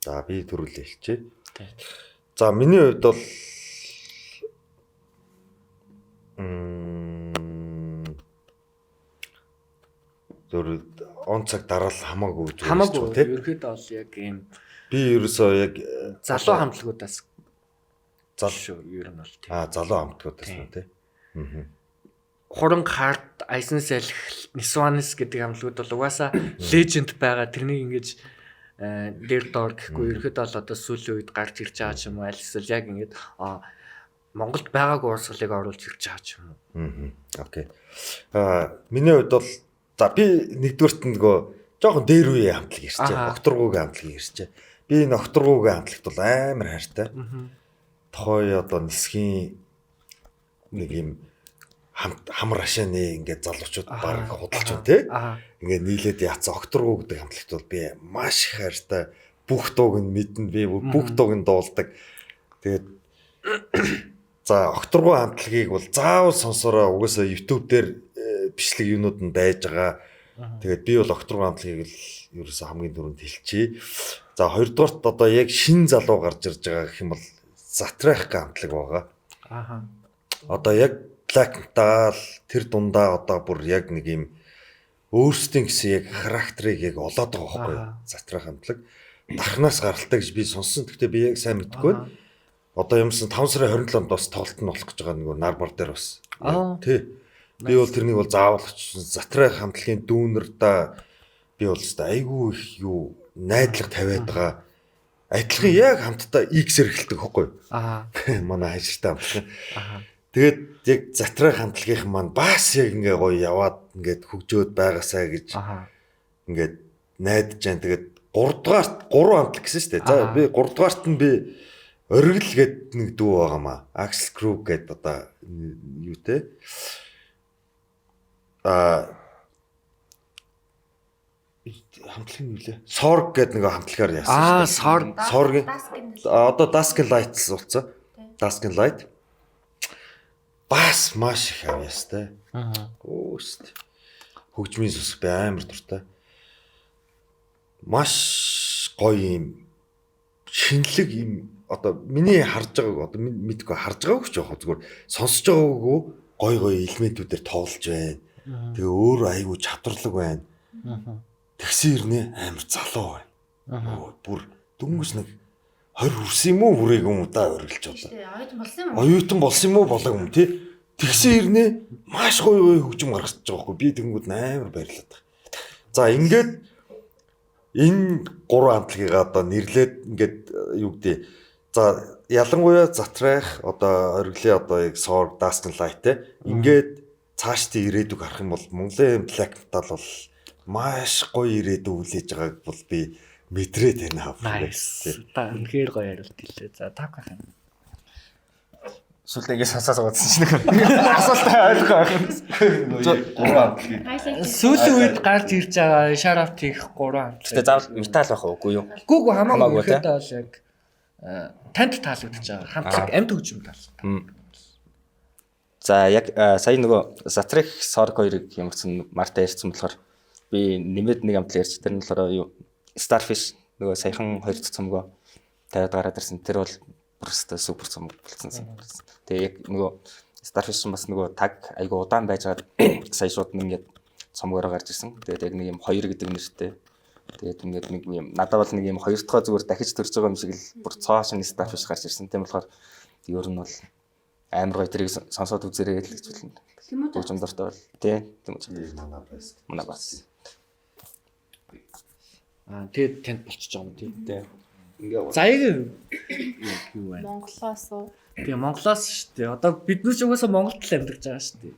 За би төрүүлээ хэлчихье. За миний хувьд бол зөв он цаг дараал хамаагүй гэж байна тий. Ерөөхдөө бол яг ийм би ерөөсөө яг залуу хамтлагуудаас шүү ер нь бол тий. Залуу хамтлагуудаас нь тий. Хуран хард Айсан салхи Нисванис гэдэг хамтлагууд бол угаасаа леженд байгаа. Тэрнийг ингэж дээр доор гэхгүй ерөөхдөө бол одоо сүүлийн үед гарч ирж байгаа ч юм уу аль эсвэл яг ингэж Монголд байгаагүй урсгалыг оруулж ирж байгаа ч юм уу. Окей. Миний хувьд бол за би нэгдүгээрт нөгөө жоохон дээр үе хамтлаг ирчээ. Окторгуугийн хамтлагийг ирчээ. Би энэ окторгуугийн хамтлагт бол амар хайртай. Тохой одоо нисхийн нэг юм хамар ашааны ингээд залуучууд баг худалч байна те. Ингээд нийлээд яцсан окторгуу гэдэг хамтлагт бол би маш их хайртай. Бүх дууг нь мэднэ. Би бүх дууг нь дуулдаг. Тэгээд за окторгуу хамтлагийг бол заавал сонсороо угаасаа YouTube дээр бичлэг юунууд нь байж байгаа. Тэгээд би бол окторгуу хамтлагийг л ерөөсөө хамгийн дөрөнд хэлчихье. За хоёрдугаарт одоо яг шин залуу гарч ирж байгаа гэх юм бол Затрах хамтлаг байгаа. Одоо яг Black Metal тэр дундаа одоо бүр яг нэг юм өөрсдийн гэсэн яг характерыг яг олоод байгаа байхгүй юу? Затрах хамтлаг. Дархнаас гаралтай гэж би сонссон. Гэхдээ би яг сайн мэдэхгүй байна. Одоо юмсан 5 сарын 27-нд бас тоглолт нь болох гэж байгаа нөгөө Нарбар дээр бас. Тий. Би бол тэрнийг бол заавал очсон. Затрай хамтлагийн дүүнер да би бол өстой айгүй их юу найдлага тавиад байгаа. Адилхан яг хамтдаа X-ээр эхэлдэг хөхгүй. Манай хажиртай хамтлаг. Тэгээд яг затрай хамтлагийнх маань бас яг ингээ гоё яваад ингээд хөгжөөд байгаасаа гэж ингээд найдаж जैन. Тэгээд 3 хамтлаг гэсэн шүү дээ. За би 3 дугаарт нь би Оргил гээд нэг дүү байгаамаа. Axel Krug гээд одоо юу те. Хамтлагын юу лээ? Sorg гээд нэг хамтлагаар яасан шүү дээ. Sorg. Одоо Dusk and Light болсон. Dusk and Light. Бас маш их авьяастай. Өөст. Хөгжмийн сүс би амар дуртай. Маш гоё юм шинэлэг юм одоо миний харж байгааг одоо мэдгүй харж байгааг ч яах вэ зүгээр сонсож байгаагүй гоё элементүүдээр тоглож байна. Тэгээ өөр айгүй чадварлаг байна. Тэгсэн ирнэ амар залуу байна. Бүр дөнгөж нэг 20 хүрсэн юм уу хүрээгүй юм да орилж бодлоо. Оюутан болсон юм уу болоо юм тий. Тэгсэн ирнэ маш гоё хөгжим гаргаж байгаа хгүй би тэнгүүд амар баярлаад байна. За ингээд энэ 3 хамтлагийг одоо нэрлээд ингээд юу гэдэг. За ялангуяа затрайх одоо оргилын одоо яг Sorg Dusk and Light те ингээд цаашдын ирээдүг харах юм бол Монголын black metal бол маш гоё ирээдүг үлээж байгааг бол би мэдрээд байна. Та үнэхээр гоё хариулт хэллээ. За тавхах юм. Сүлдээ ингэ сонсоод байгаа чинь нэг асуултаа ойлгох. Сүүлийн үед гарч ирж байгаа Shadow хийх 3 хамтлаг. Гэтэ заавал метал байх уугүй юу? Гүү хамаагүй ихэд бол яг танд таалагдж байгаа. Хамтлаг амьд хөгжим таалагдсан. За яг сая нөгөө Zatrix Sorg 2-ыг ямарсан Марта ярьсан болохоор би нэмээд нэг амтлал ярьж тэр нь болохоор юу Starfish нөгөө саяхан 2 цомгоо тавиад гараад ирсэн. Тэр бол просто супер цомог болсон. Тэгээ яг нөгөө Starfish бас нөгөө таг айгу удаан байжгаад сая шууд ингээд цомгоороо гарч ирсэн. Тэгээд яг нэг юм 2 гэдэг нэртэй. Тэгээд ингээд нэг юм надад бол нэг юм 2 дахь зүгээр дахиж төрж байгаа юм шиг л бүр цоо шинэ Starfish гарч ирсэн. Тийм болохоор ер нь бол амар гоё тэрийг сонсоод үзээрэй л гэж хэлнэ. Хөгжим дуртай бол тий. Манай бас. Тэгээд танд болчихж байгаа юм тий. Ингээ заяг юу вэ? Монголоос уу? Тэгээ Монголоос шүү дээ. Одоо бид нүч угаасаа Монголд л амьдарч байгаа шүү дээ.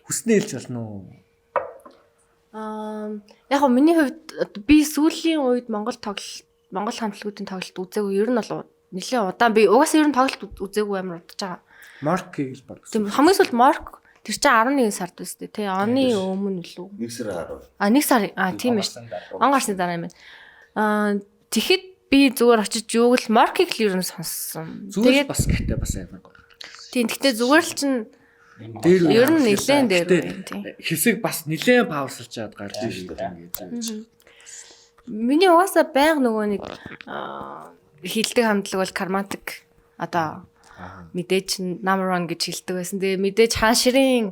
Хүснээ хэлж болно уу? Яг нь миний хувьд би сүүлийн үед Монгол хамтлагуудын тоглолт үзээгүй. Ер нь бол нэлээд удаан би угаасаа ер нь тоглолт үзээгүй амар удаж байгаа. Маркийг л баг. Тийм хамгийн сүүлд Марк тэр чинь 11 сард үстэй тий. Оны өмнө лүү? 1 сар 10. 1 сар тийм ээ. Он гарсны дараа юм байна. Тэгэхэд би зүгээр очиж юуг л Маркийг л ер нь сонссон. Тэгээд бас гэхдээ бас амар гоё. Тийм гэхдээ зүгээр л чинь дээр ер нь нэлээд дээр байна тийм. Хэсэг бас нэлээд паверсалж чад гарч шүү дээ. Миний угаасаа байнга нөгөө нэг хилдэг хамтлаг бол Karmatic одоо мэдээж number 1 гэж хэлдэг байсан. Тэгээ мэдээж хаан ширийн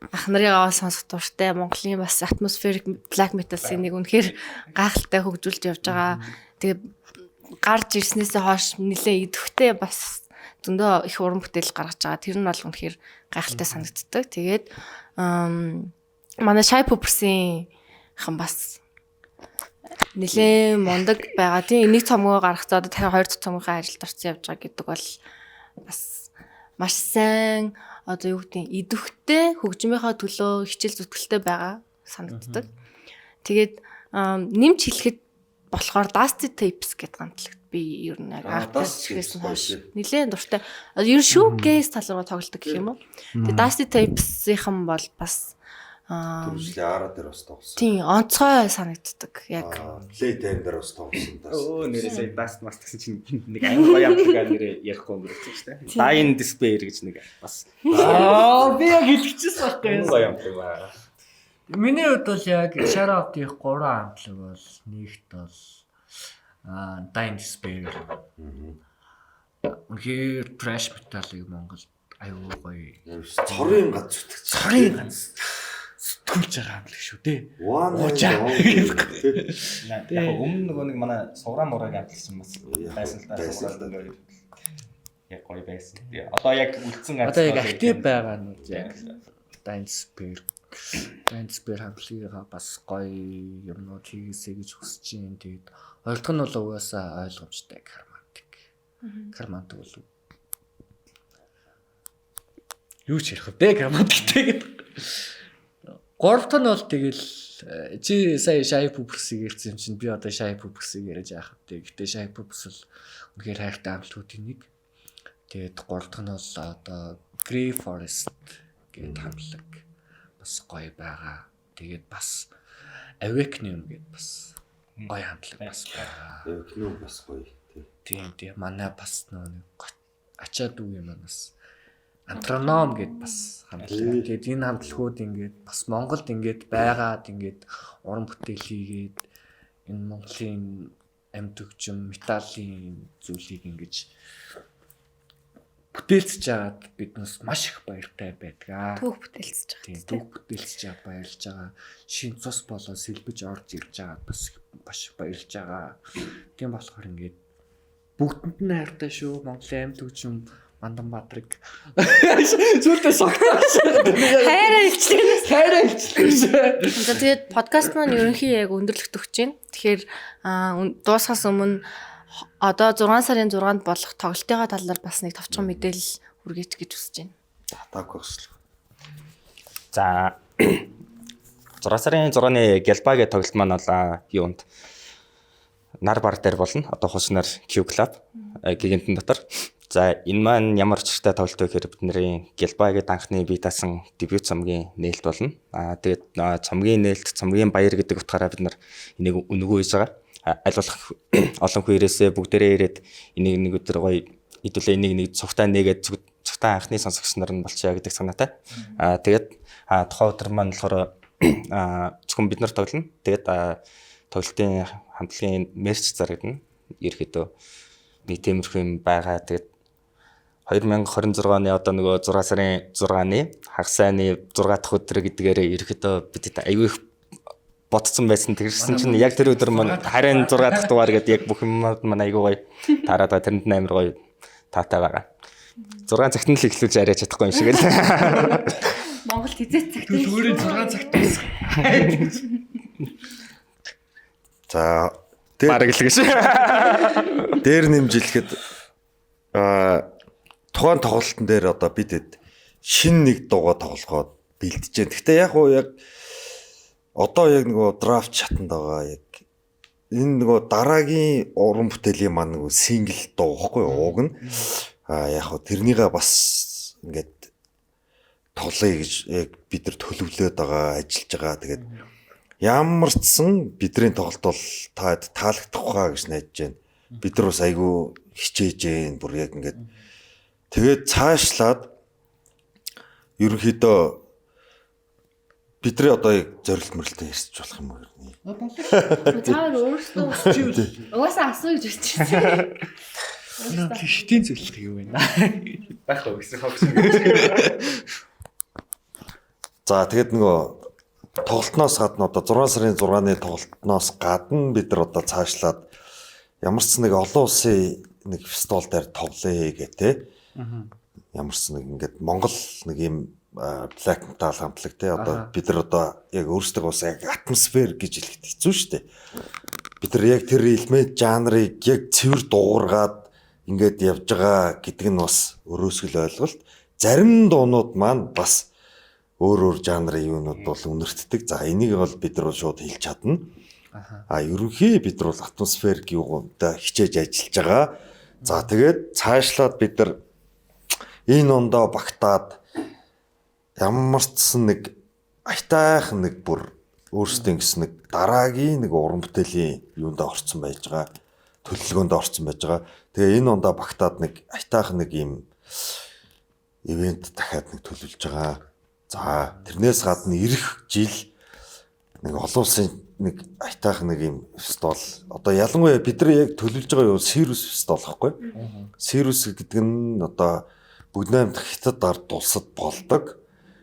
ах нарыгаа сонсох дуртай Монголын бас atmospheric black metal-ийн нэг үнэхээр гайхалтай хөгжүүлж явж байгаа. Тэгээ гарч ирснээсээ хойш нэлээ идэвхтэй бас зөндөө их уран бүтээл гаргаж байгаа. Тэр нь бол үнэхээр гайхалтай санагддаг. Тэгээд манай Shy Poopers-ийн хан бас нэлээ мундаг байгаа. Тийм нэг цомгоо гаргацаа одоо дахиад 2 цомгийнхаа ажилд орсон явж байгаа гэдэг бол бас маш сайн одоо юу гэдэг идэвхтэй хөгжмийнхаа төлөө хичээл зүтгэлтэй байгаа санагддаг. Тэгээд нэмж хэлэхэд болохоор Dusty Tapes гэдэг хамтлагт би ер нь артист хийсэн хойш нэлээд дуртай. Ер нь showcase тал руу тоглодог гэх юм уу. Тэгээд Dusty Tapes-ийнхан бол бас Түрүүлээ араа дээр бас тоглосон. Тийм онцгой санагддаг. Яг play time дээр бас тоглосон даа. Өө нэрээ сая Dust Master гэсэн чинь нэг аймаг гоё амтлагаар нэрээ ярихгүй юм байна шүү дээ. Dying Despair гэж нэг бас. Би яг хэлчихсэн байхгүй. Гоё амтлаг байна. Миний хувьд бол яг Shadow-ийн 3 хамтлаг бол нэгт бол Dying Despair. Үнэхээр trash metal-ыг Монголд аюу гоё. Цорын ганц зүтгэж. Цорын ганц сэтгүүлж байгаа хамтлаг шүү дээ. Яг өмнө нөгөө нэг манай суграа муураг амтлагсан бас байсан л да. яг гоё байсан. Тэгээ одоо яг үлдсэн Одоо яг актив байгаа нь яг Dance Bear хамтлагийнхаа бас гоё юмнууд хийгээсэй гэж хүсэж байна. Тэгээд хоёр дахь нь бол угаасаа ойлгомжтой Кармантик бол юу ч ярих вэ Кармантиктэй гэдэг. Гурав дахь нь бол тэгэл чи сая шай пүпсийг ярьсан чинь би одоо шай пүпсийг яриаж яах вэ? Гэтэ шай пүпс л үнэхээр хайртай хамтлагуудын нэг. Тэгээд гурав дахь нь бол одоо Grey Forest гэдэг хамтлаг бас гоё байгаа. Тэгээд бас Awakening гэдэг бас гоё хамтлаг бас байгаа. Awakening бас гоё. Тийм манай бас нэг ачаад үг юм бас Антроном гэдэг бас хамтлаг. Тэгээд энэ хамтлагууд ингээд бас Монголд ингээд байгаад ингээд уран бүтээл хийгээд энэ Монголын амьд хөгжим металлын зүйлийг ингэж бүтээлцэж байгаад биднээс маш их баяртай байдаг. Түүх бүтээлцэж байгаа. Тийм түүх бүтээлцэж байгаа баярлж байгаа. Шин цус болоо сэлбэж орж ирж байгаа бас маш баярлж байгаа. Тийм болохоор ингээд бүгдэнд нь хайртай шүү. Монголын амьд хөгжим Манданбаатрыг зүртээ согтоош. Хайраа илчлээ. За тэгээд подкаст маань ерөнхий яг өндөрлөгт өгч байна. Тэгэхээр дуусахаас өмнө одоо 6 сарын 6-нд болох тоглолтынхаа талаар бас нэг товчхон мэдээлэл хүргэж гэж хүсэж байна. Татаагүй багшлах. За 6 сарын 6-ны Гэлба гэх тоглолт маань бол юунд нар бар дээр болно. Одоо хуснаар Q Club гигантын дотор. За энэ маань ямар чигтэй тоглолт вэ гэхээр бидний Гэлба гэдэг анхны бие даасан дебют цомгийн нээлт болно. Тэгээд цомгийн нээлт, цомгийн баяр гэдэг утгаараа бид нар энийг өнгөө хийж байгаа. Аль болох олон хүнээрээсээ бүгдээрээ ирээд энийг нэг өдөр гоё хэдүүлээ энийг нэг цогтаа нэгээд цогтаа анхны сонсогч нар нь болчихъя гэдэг санаатай. Тэгээд тухайн өдөр маань болохоор зөвхөн бид нар тоглоно. Тэгээд тоглолтын хамтлагийн мерч зарагдана. Ерөөхдөө нэг тиймэрхүү юм байгаа. Тэгээд 2026 оны одоо нөгөө 6 сарын 6-ны хагас сайны 6 дахь өдөр гэдгээрээ ерөөхдөө бид аягүй их бодсон байсан. Тэрсэн чинь яг тэр өдөр маань харин 6 дахь дугаар гэдэг яг бүх юм маань аягүй гоё таараад байгаа. Тэрэнд амар гоё таатай байгаа. 6 цагт нь л эхлүүлж арай чадахгүй юм шиг л. Монгол хизээч цагт Өөрийн 6 цагт байсан. За Бараг л гэж. дээр нэмжлэхэд тухайн тоглолтын дээр одоо бид шинэ нэг дуугаа тоглоход бэлдэж байна. Гэхдээ яг уу яг одоо яг нөгөө драфт шатанд байгаа яг энэ нөгөө дараагийн уран бүтээлийн маань нөгөө сингл дуу байхгүй ууг нь яг уу тэрнийгээ бас ингээд тоглоё гэж яг бид нар төлөвлөөд байгаа ажиллаж байгаа. Тэгээд ямар ч сан бидний тоглолт бол таалагдах хаа гэж найдаж байна. Бид нар бас айгүй хичээж जैन бүр яг ингээд тэгээд цаашлаад ерөнхийдөө бидний одоо яг зорилт мөрлөлтөд ярьж болох юм уу юу? Цаавар өөрсдөө угаасаа асуу гэж бодчихсон. Хитийн зөвлөх юу вэ? байх уу гэсэн хогс. За тэгээд нөгөө тоглолтноос гадна одоо 6 сарын 6-ны тоглолтноос гадна бид нар одоо цаашлаад ямар ч нэг олон улсын нэг фестивал дээр тоглоё гэх те. Ямар ч нэг ингээд Монгол нэг юм black metal хамтлаг те одоо бид нар одоо яг өөрсдөө бас яг атмосфер гэж хэлэхэд хэцүү шүү дээ. Бид нар яг тэр элемент жанрыг яг цэвэр дуугаргаад ингээд явж байгаа гэдэг нь бас өрөөсгөл ойлголт. Зарим дуунууд маань бас өөр жанрын юунууд бол үнэртдэг. За энийг бол бид нар шууд хэлж чадна. Ерөнхий бид нар бол атмосфер гүйгүүндээ хичээж ажиллаж байгаа. За тэгээд цаашлаад бид нар энэ ондоо багтаад ямар ч нэг айтайхан нэг бүр өөрсдөө гэсэн нэг дараагийн нэг уран бүтээлийн юундаа орцсон байж байгаа. Төлөвлөгөөнд орцсон байж байгаа. Тэгээ энэ ондоо багтаад нэг айтайхан нэг юм ивент дахиад нэг төлөвлөж байгаа. За тэрнээс гадна ирэх жил нэг олон улсын нэг айтайхан нэг юм фестивал одоо ялангуяа бид нар яг төлөвлөж байгаа юу Сирус фестивал байхгүй. Сирус гэдэг нь одоо Бүгднайрамд хятад ард улсад болдог.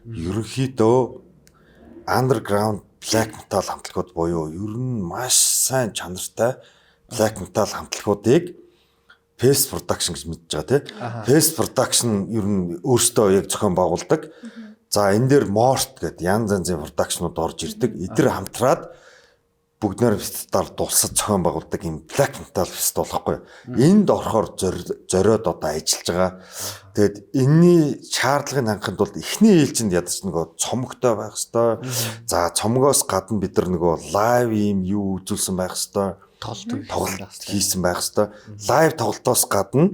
Ерөнхийдөө underground black metal хамтлагууд буюу ер нь маш сайн чанартай black metal хамтлагуудыг Face Production гэж мэдж байгаа тий. Face Production ер нь өөртөө яг зохион байгуулдаг. За энэ дээр Mort гэдэг янз янзын продакшнууд орж ирдэг. Эдгээр хамтраад бүгд нэр фестивал дулсад зохион байгуулдаг юм Black Metal Festival болохгүй. Энд орохоор зориод одоо ажиллаж байгаа. Тэгэд энэний шаардлагыг хангахын тулд эхний ээлжинд ядаж нөгөө цомогтой байх хэвээр. За цомгоос гадна бид нар нөгөө лайв юм юу үзүүлсэн байх хэвээр. Тоглолт хийсэн байх хэвээр. Лайв тоглолтоос гадна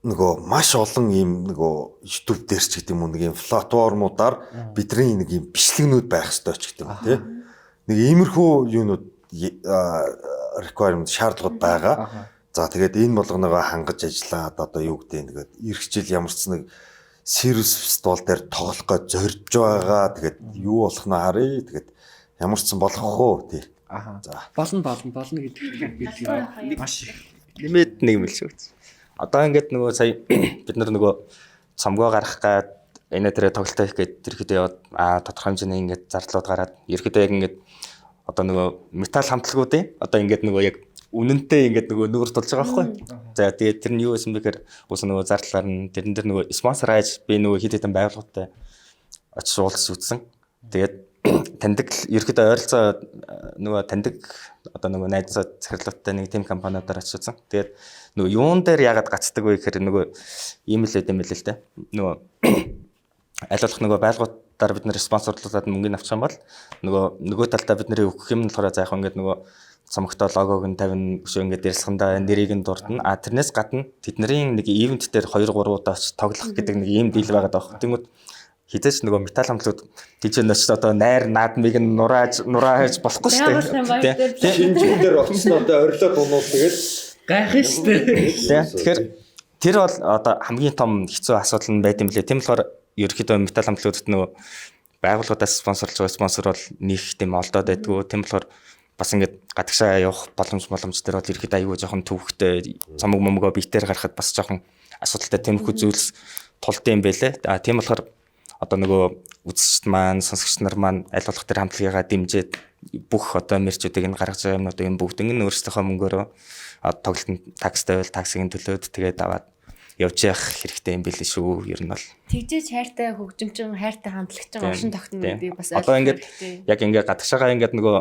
нөгөө маш олон ийм нөгөө YouTube дээр ч гэдэг юм уу нэг ийм платформудаар бидний нэг ийм бичлэгнүүд байх хэвээр ч гэдэг юм тий. Нэг иймэрхүү юунууд requirement шаардлагууд байгаа. За тэгээд энэ болгоноогоо хангаж ажиллаад одоо юу гэдэг нэгээд ирэх жил ямар ч нэг Serious Festival дээр тоглох гэж зорж байгаа. Тэгээд юу болох нь харъя. Тэгээд ямар ч болох уу тий. За болно гэдэг бид Маш лимит нэг юм л шүү. Одоо ингээд нөгөө сая бид нар нөгөө цомгоо гаргах гад энэ дээр тоглолтоо хийх гээд ерөөдөө яваад тодорхой хэмжээний ингээд зардлууд гараад ерөөдөө яг ингээд одоо нөгөө метал хамтлагуудын одоо ингээд нөгөө яг үнэнтэй ингээд нөгөө нүүр тулж байгаа байхгүй. За тэгээд тэр нь юу байсан бэ гэхээр уус нөгөө зардлаар нь тэрэн дээр нөгөө спонсорайж би нөгөө хэд хэдэн байгууллагатай очиж уулзч үзсэн. Тэгээд таньдаг ерөөдөө ойролцоо нөгөө таньдаг одоо нөгөө найз захирлуудтай нэг тим компаниудаар очиж үзсэн. Тэгээд нөгөө юун дээр яагаад гацдаг вэ гэхээр нөгөө ийм л байд юм л л дээ. Нөгөө аль болох нөгөө байгууллагуудаар бид нэр спонсорлуулаад мөнгөний авчих юм бол нөгөө талдаа бид нэрийг өгөх юм болохоор заах ингээд нөгөө цомогтой логог нь тавина өшөө ингээд дэрсгэндээ нэрийг нь дурдна. Тэрнээс гадна тэдний нэг ивент дээр 2 3 удаа тоглох гэдэг нэг ийм дийл байгаад байгаа. Тэнгүүд хизээч нөгөө метал хамтлагууд тийчнээс одоо найр наадмыг нь нурааж болохгүй шүү дээ. Шинжлэн дээр очсон одоо орилоо дуунууд тэгээд гайхах шүү дээ. Тэгэхээр тэр бол одоо хамгийн том хэцүү асуудал нь байт юм лээ. Тийм болохоор ерөөхдөө метал хамтлагуудад нөгөө байгууллагуудаас спонсорлж байгаа спонсор бол нэг тийм олдоод байдгүй. Тийм болохоор бас ингээд гадагшаа явах боломж дээр бол ерөөхдөө аюул жоохон төвхтэй цомог момгоо биетээр гарахад бас жоохон асуудалтай тиймэрхүү зүйлс тулд юм байлээ. Тийм болохоор одоо нөгөө үзэгчд маань, сонсогчд нар маань аль болох тэр хамтлагийнхаа дэмжиж бүх одоо мерчүүдийг нь гаргаж байгаа юмнууд юм бүгд ингэ өөрсдийнхөө мөнгөөрөө тоглолтын такстай байл таксигийн төлөөд тэгээд аваад явж явах хэрэгтэй юм билээ шүү. Ер нь бол тэгжээж хайртай хөгжимчин, хайртай хамтлагчин оршин тогтно гэдэг бас одоо ингээд яг ингээд гадагшаага ингээд нөгөө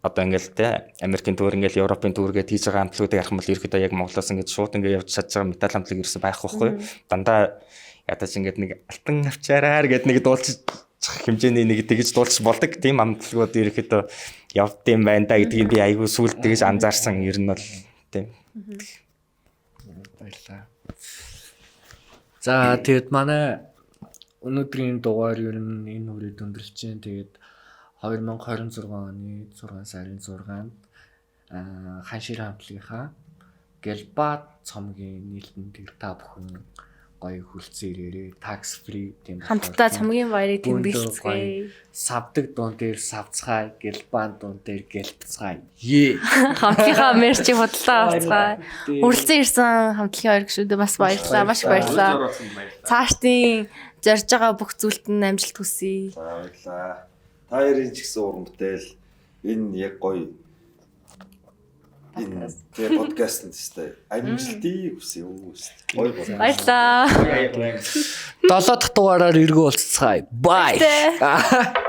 одоо ингээд те Америкийн төвөр ингээд Европын төвөр гээд хийж байгаа хамтлагуудыг ярих юм бол ерөөдөө яг Монголоос ингээд шууд ингээд явж чадж байгаа метал хамтлаг ерөөсөй байхгүй байхгүй. Дандаа ядаж ингээд нэг алтан авчаараар гээд нэг дуулчих хэмжээний нэг тэгж дуулчих болдог. Тийм хамтлагууд ерөөдөө явд юм байна да гэдгийг би айгүй сүлд тэгж анзаарсан. Ер нь бол тийм. Баярлалаа. За тэгээд манай өнөөдрийн дугаар ер нь энэ үрээд өндөрлж чинь тэгээд 2026 оны 6 сарын 6-нд ханшир хамтлагийнхаа Гэлбат цомгийн нийлдэнд тэр та бүхэн гоё хүлцэн ирээрээ tax free тийм хамтдаа цомгийн баярыг тэмдэглэцгээе. Савдаг дуун дээр савцгаая, Гэлбан дуун дээр гэлбцгаая. Хамтлагийнхаа мерчийг бодлоо авцгаая. Хүрэлцэн ирсэн хамтлагийн баяр гişүүдээ бас баярлалаа. Маш баярлалаа. Цаашдын зорж байгаа бүх зүйлд нь амжилт хүсье. баярлаа. Та ярин ч гэсэн уран бүтээл энэ яг гоё энэ подкаст нь тест амжилтыг хүсье үү. Гоё болоо. Баярлалаа. 7 дахь дугаараар эргүү уулзцгаая. Bye.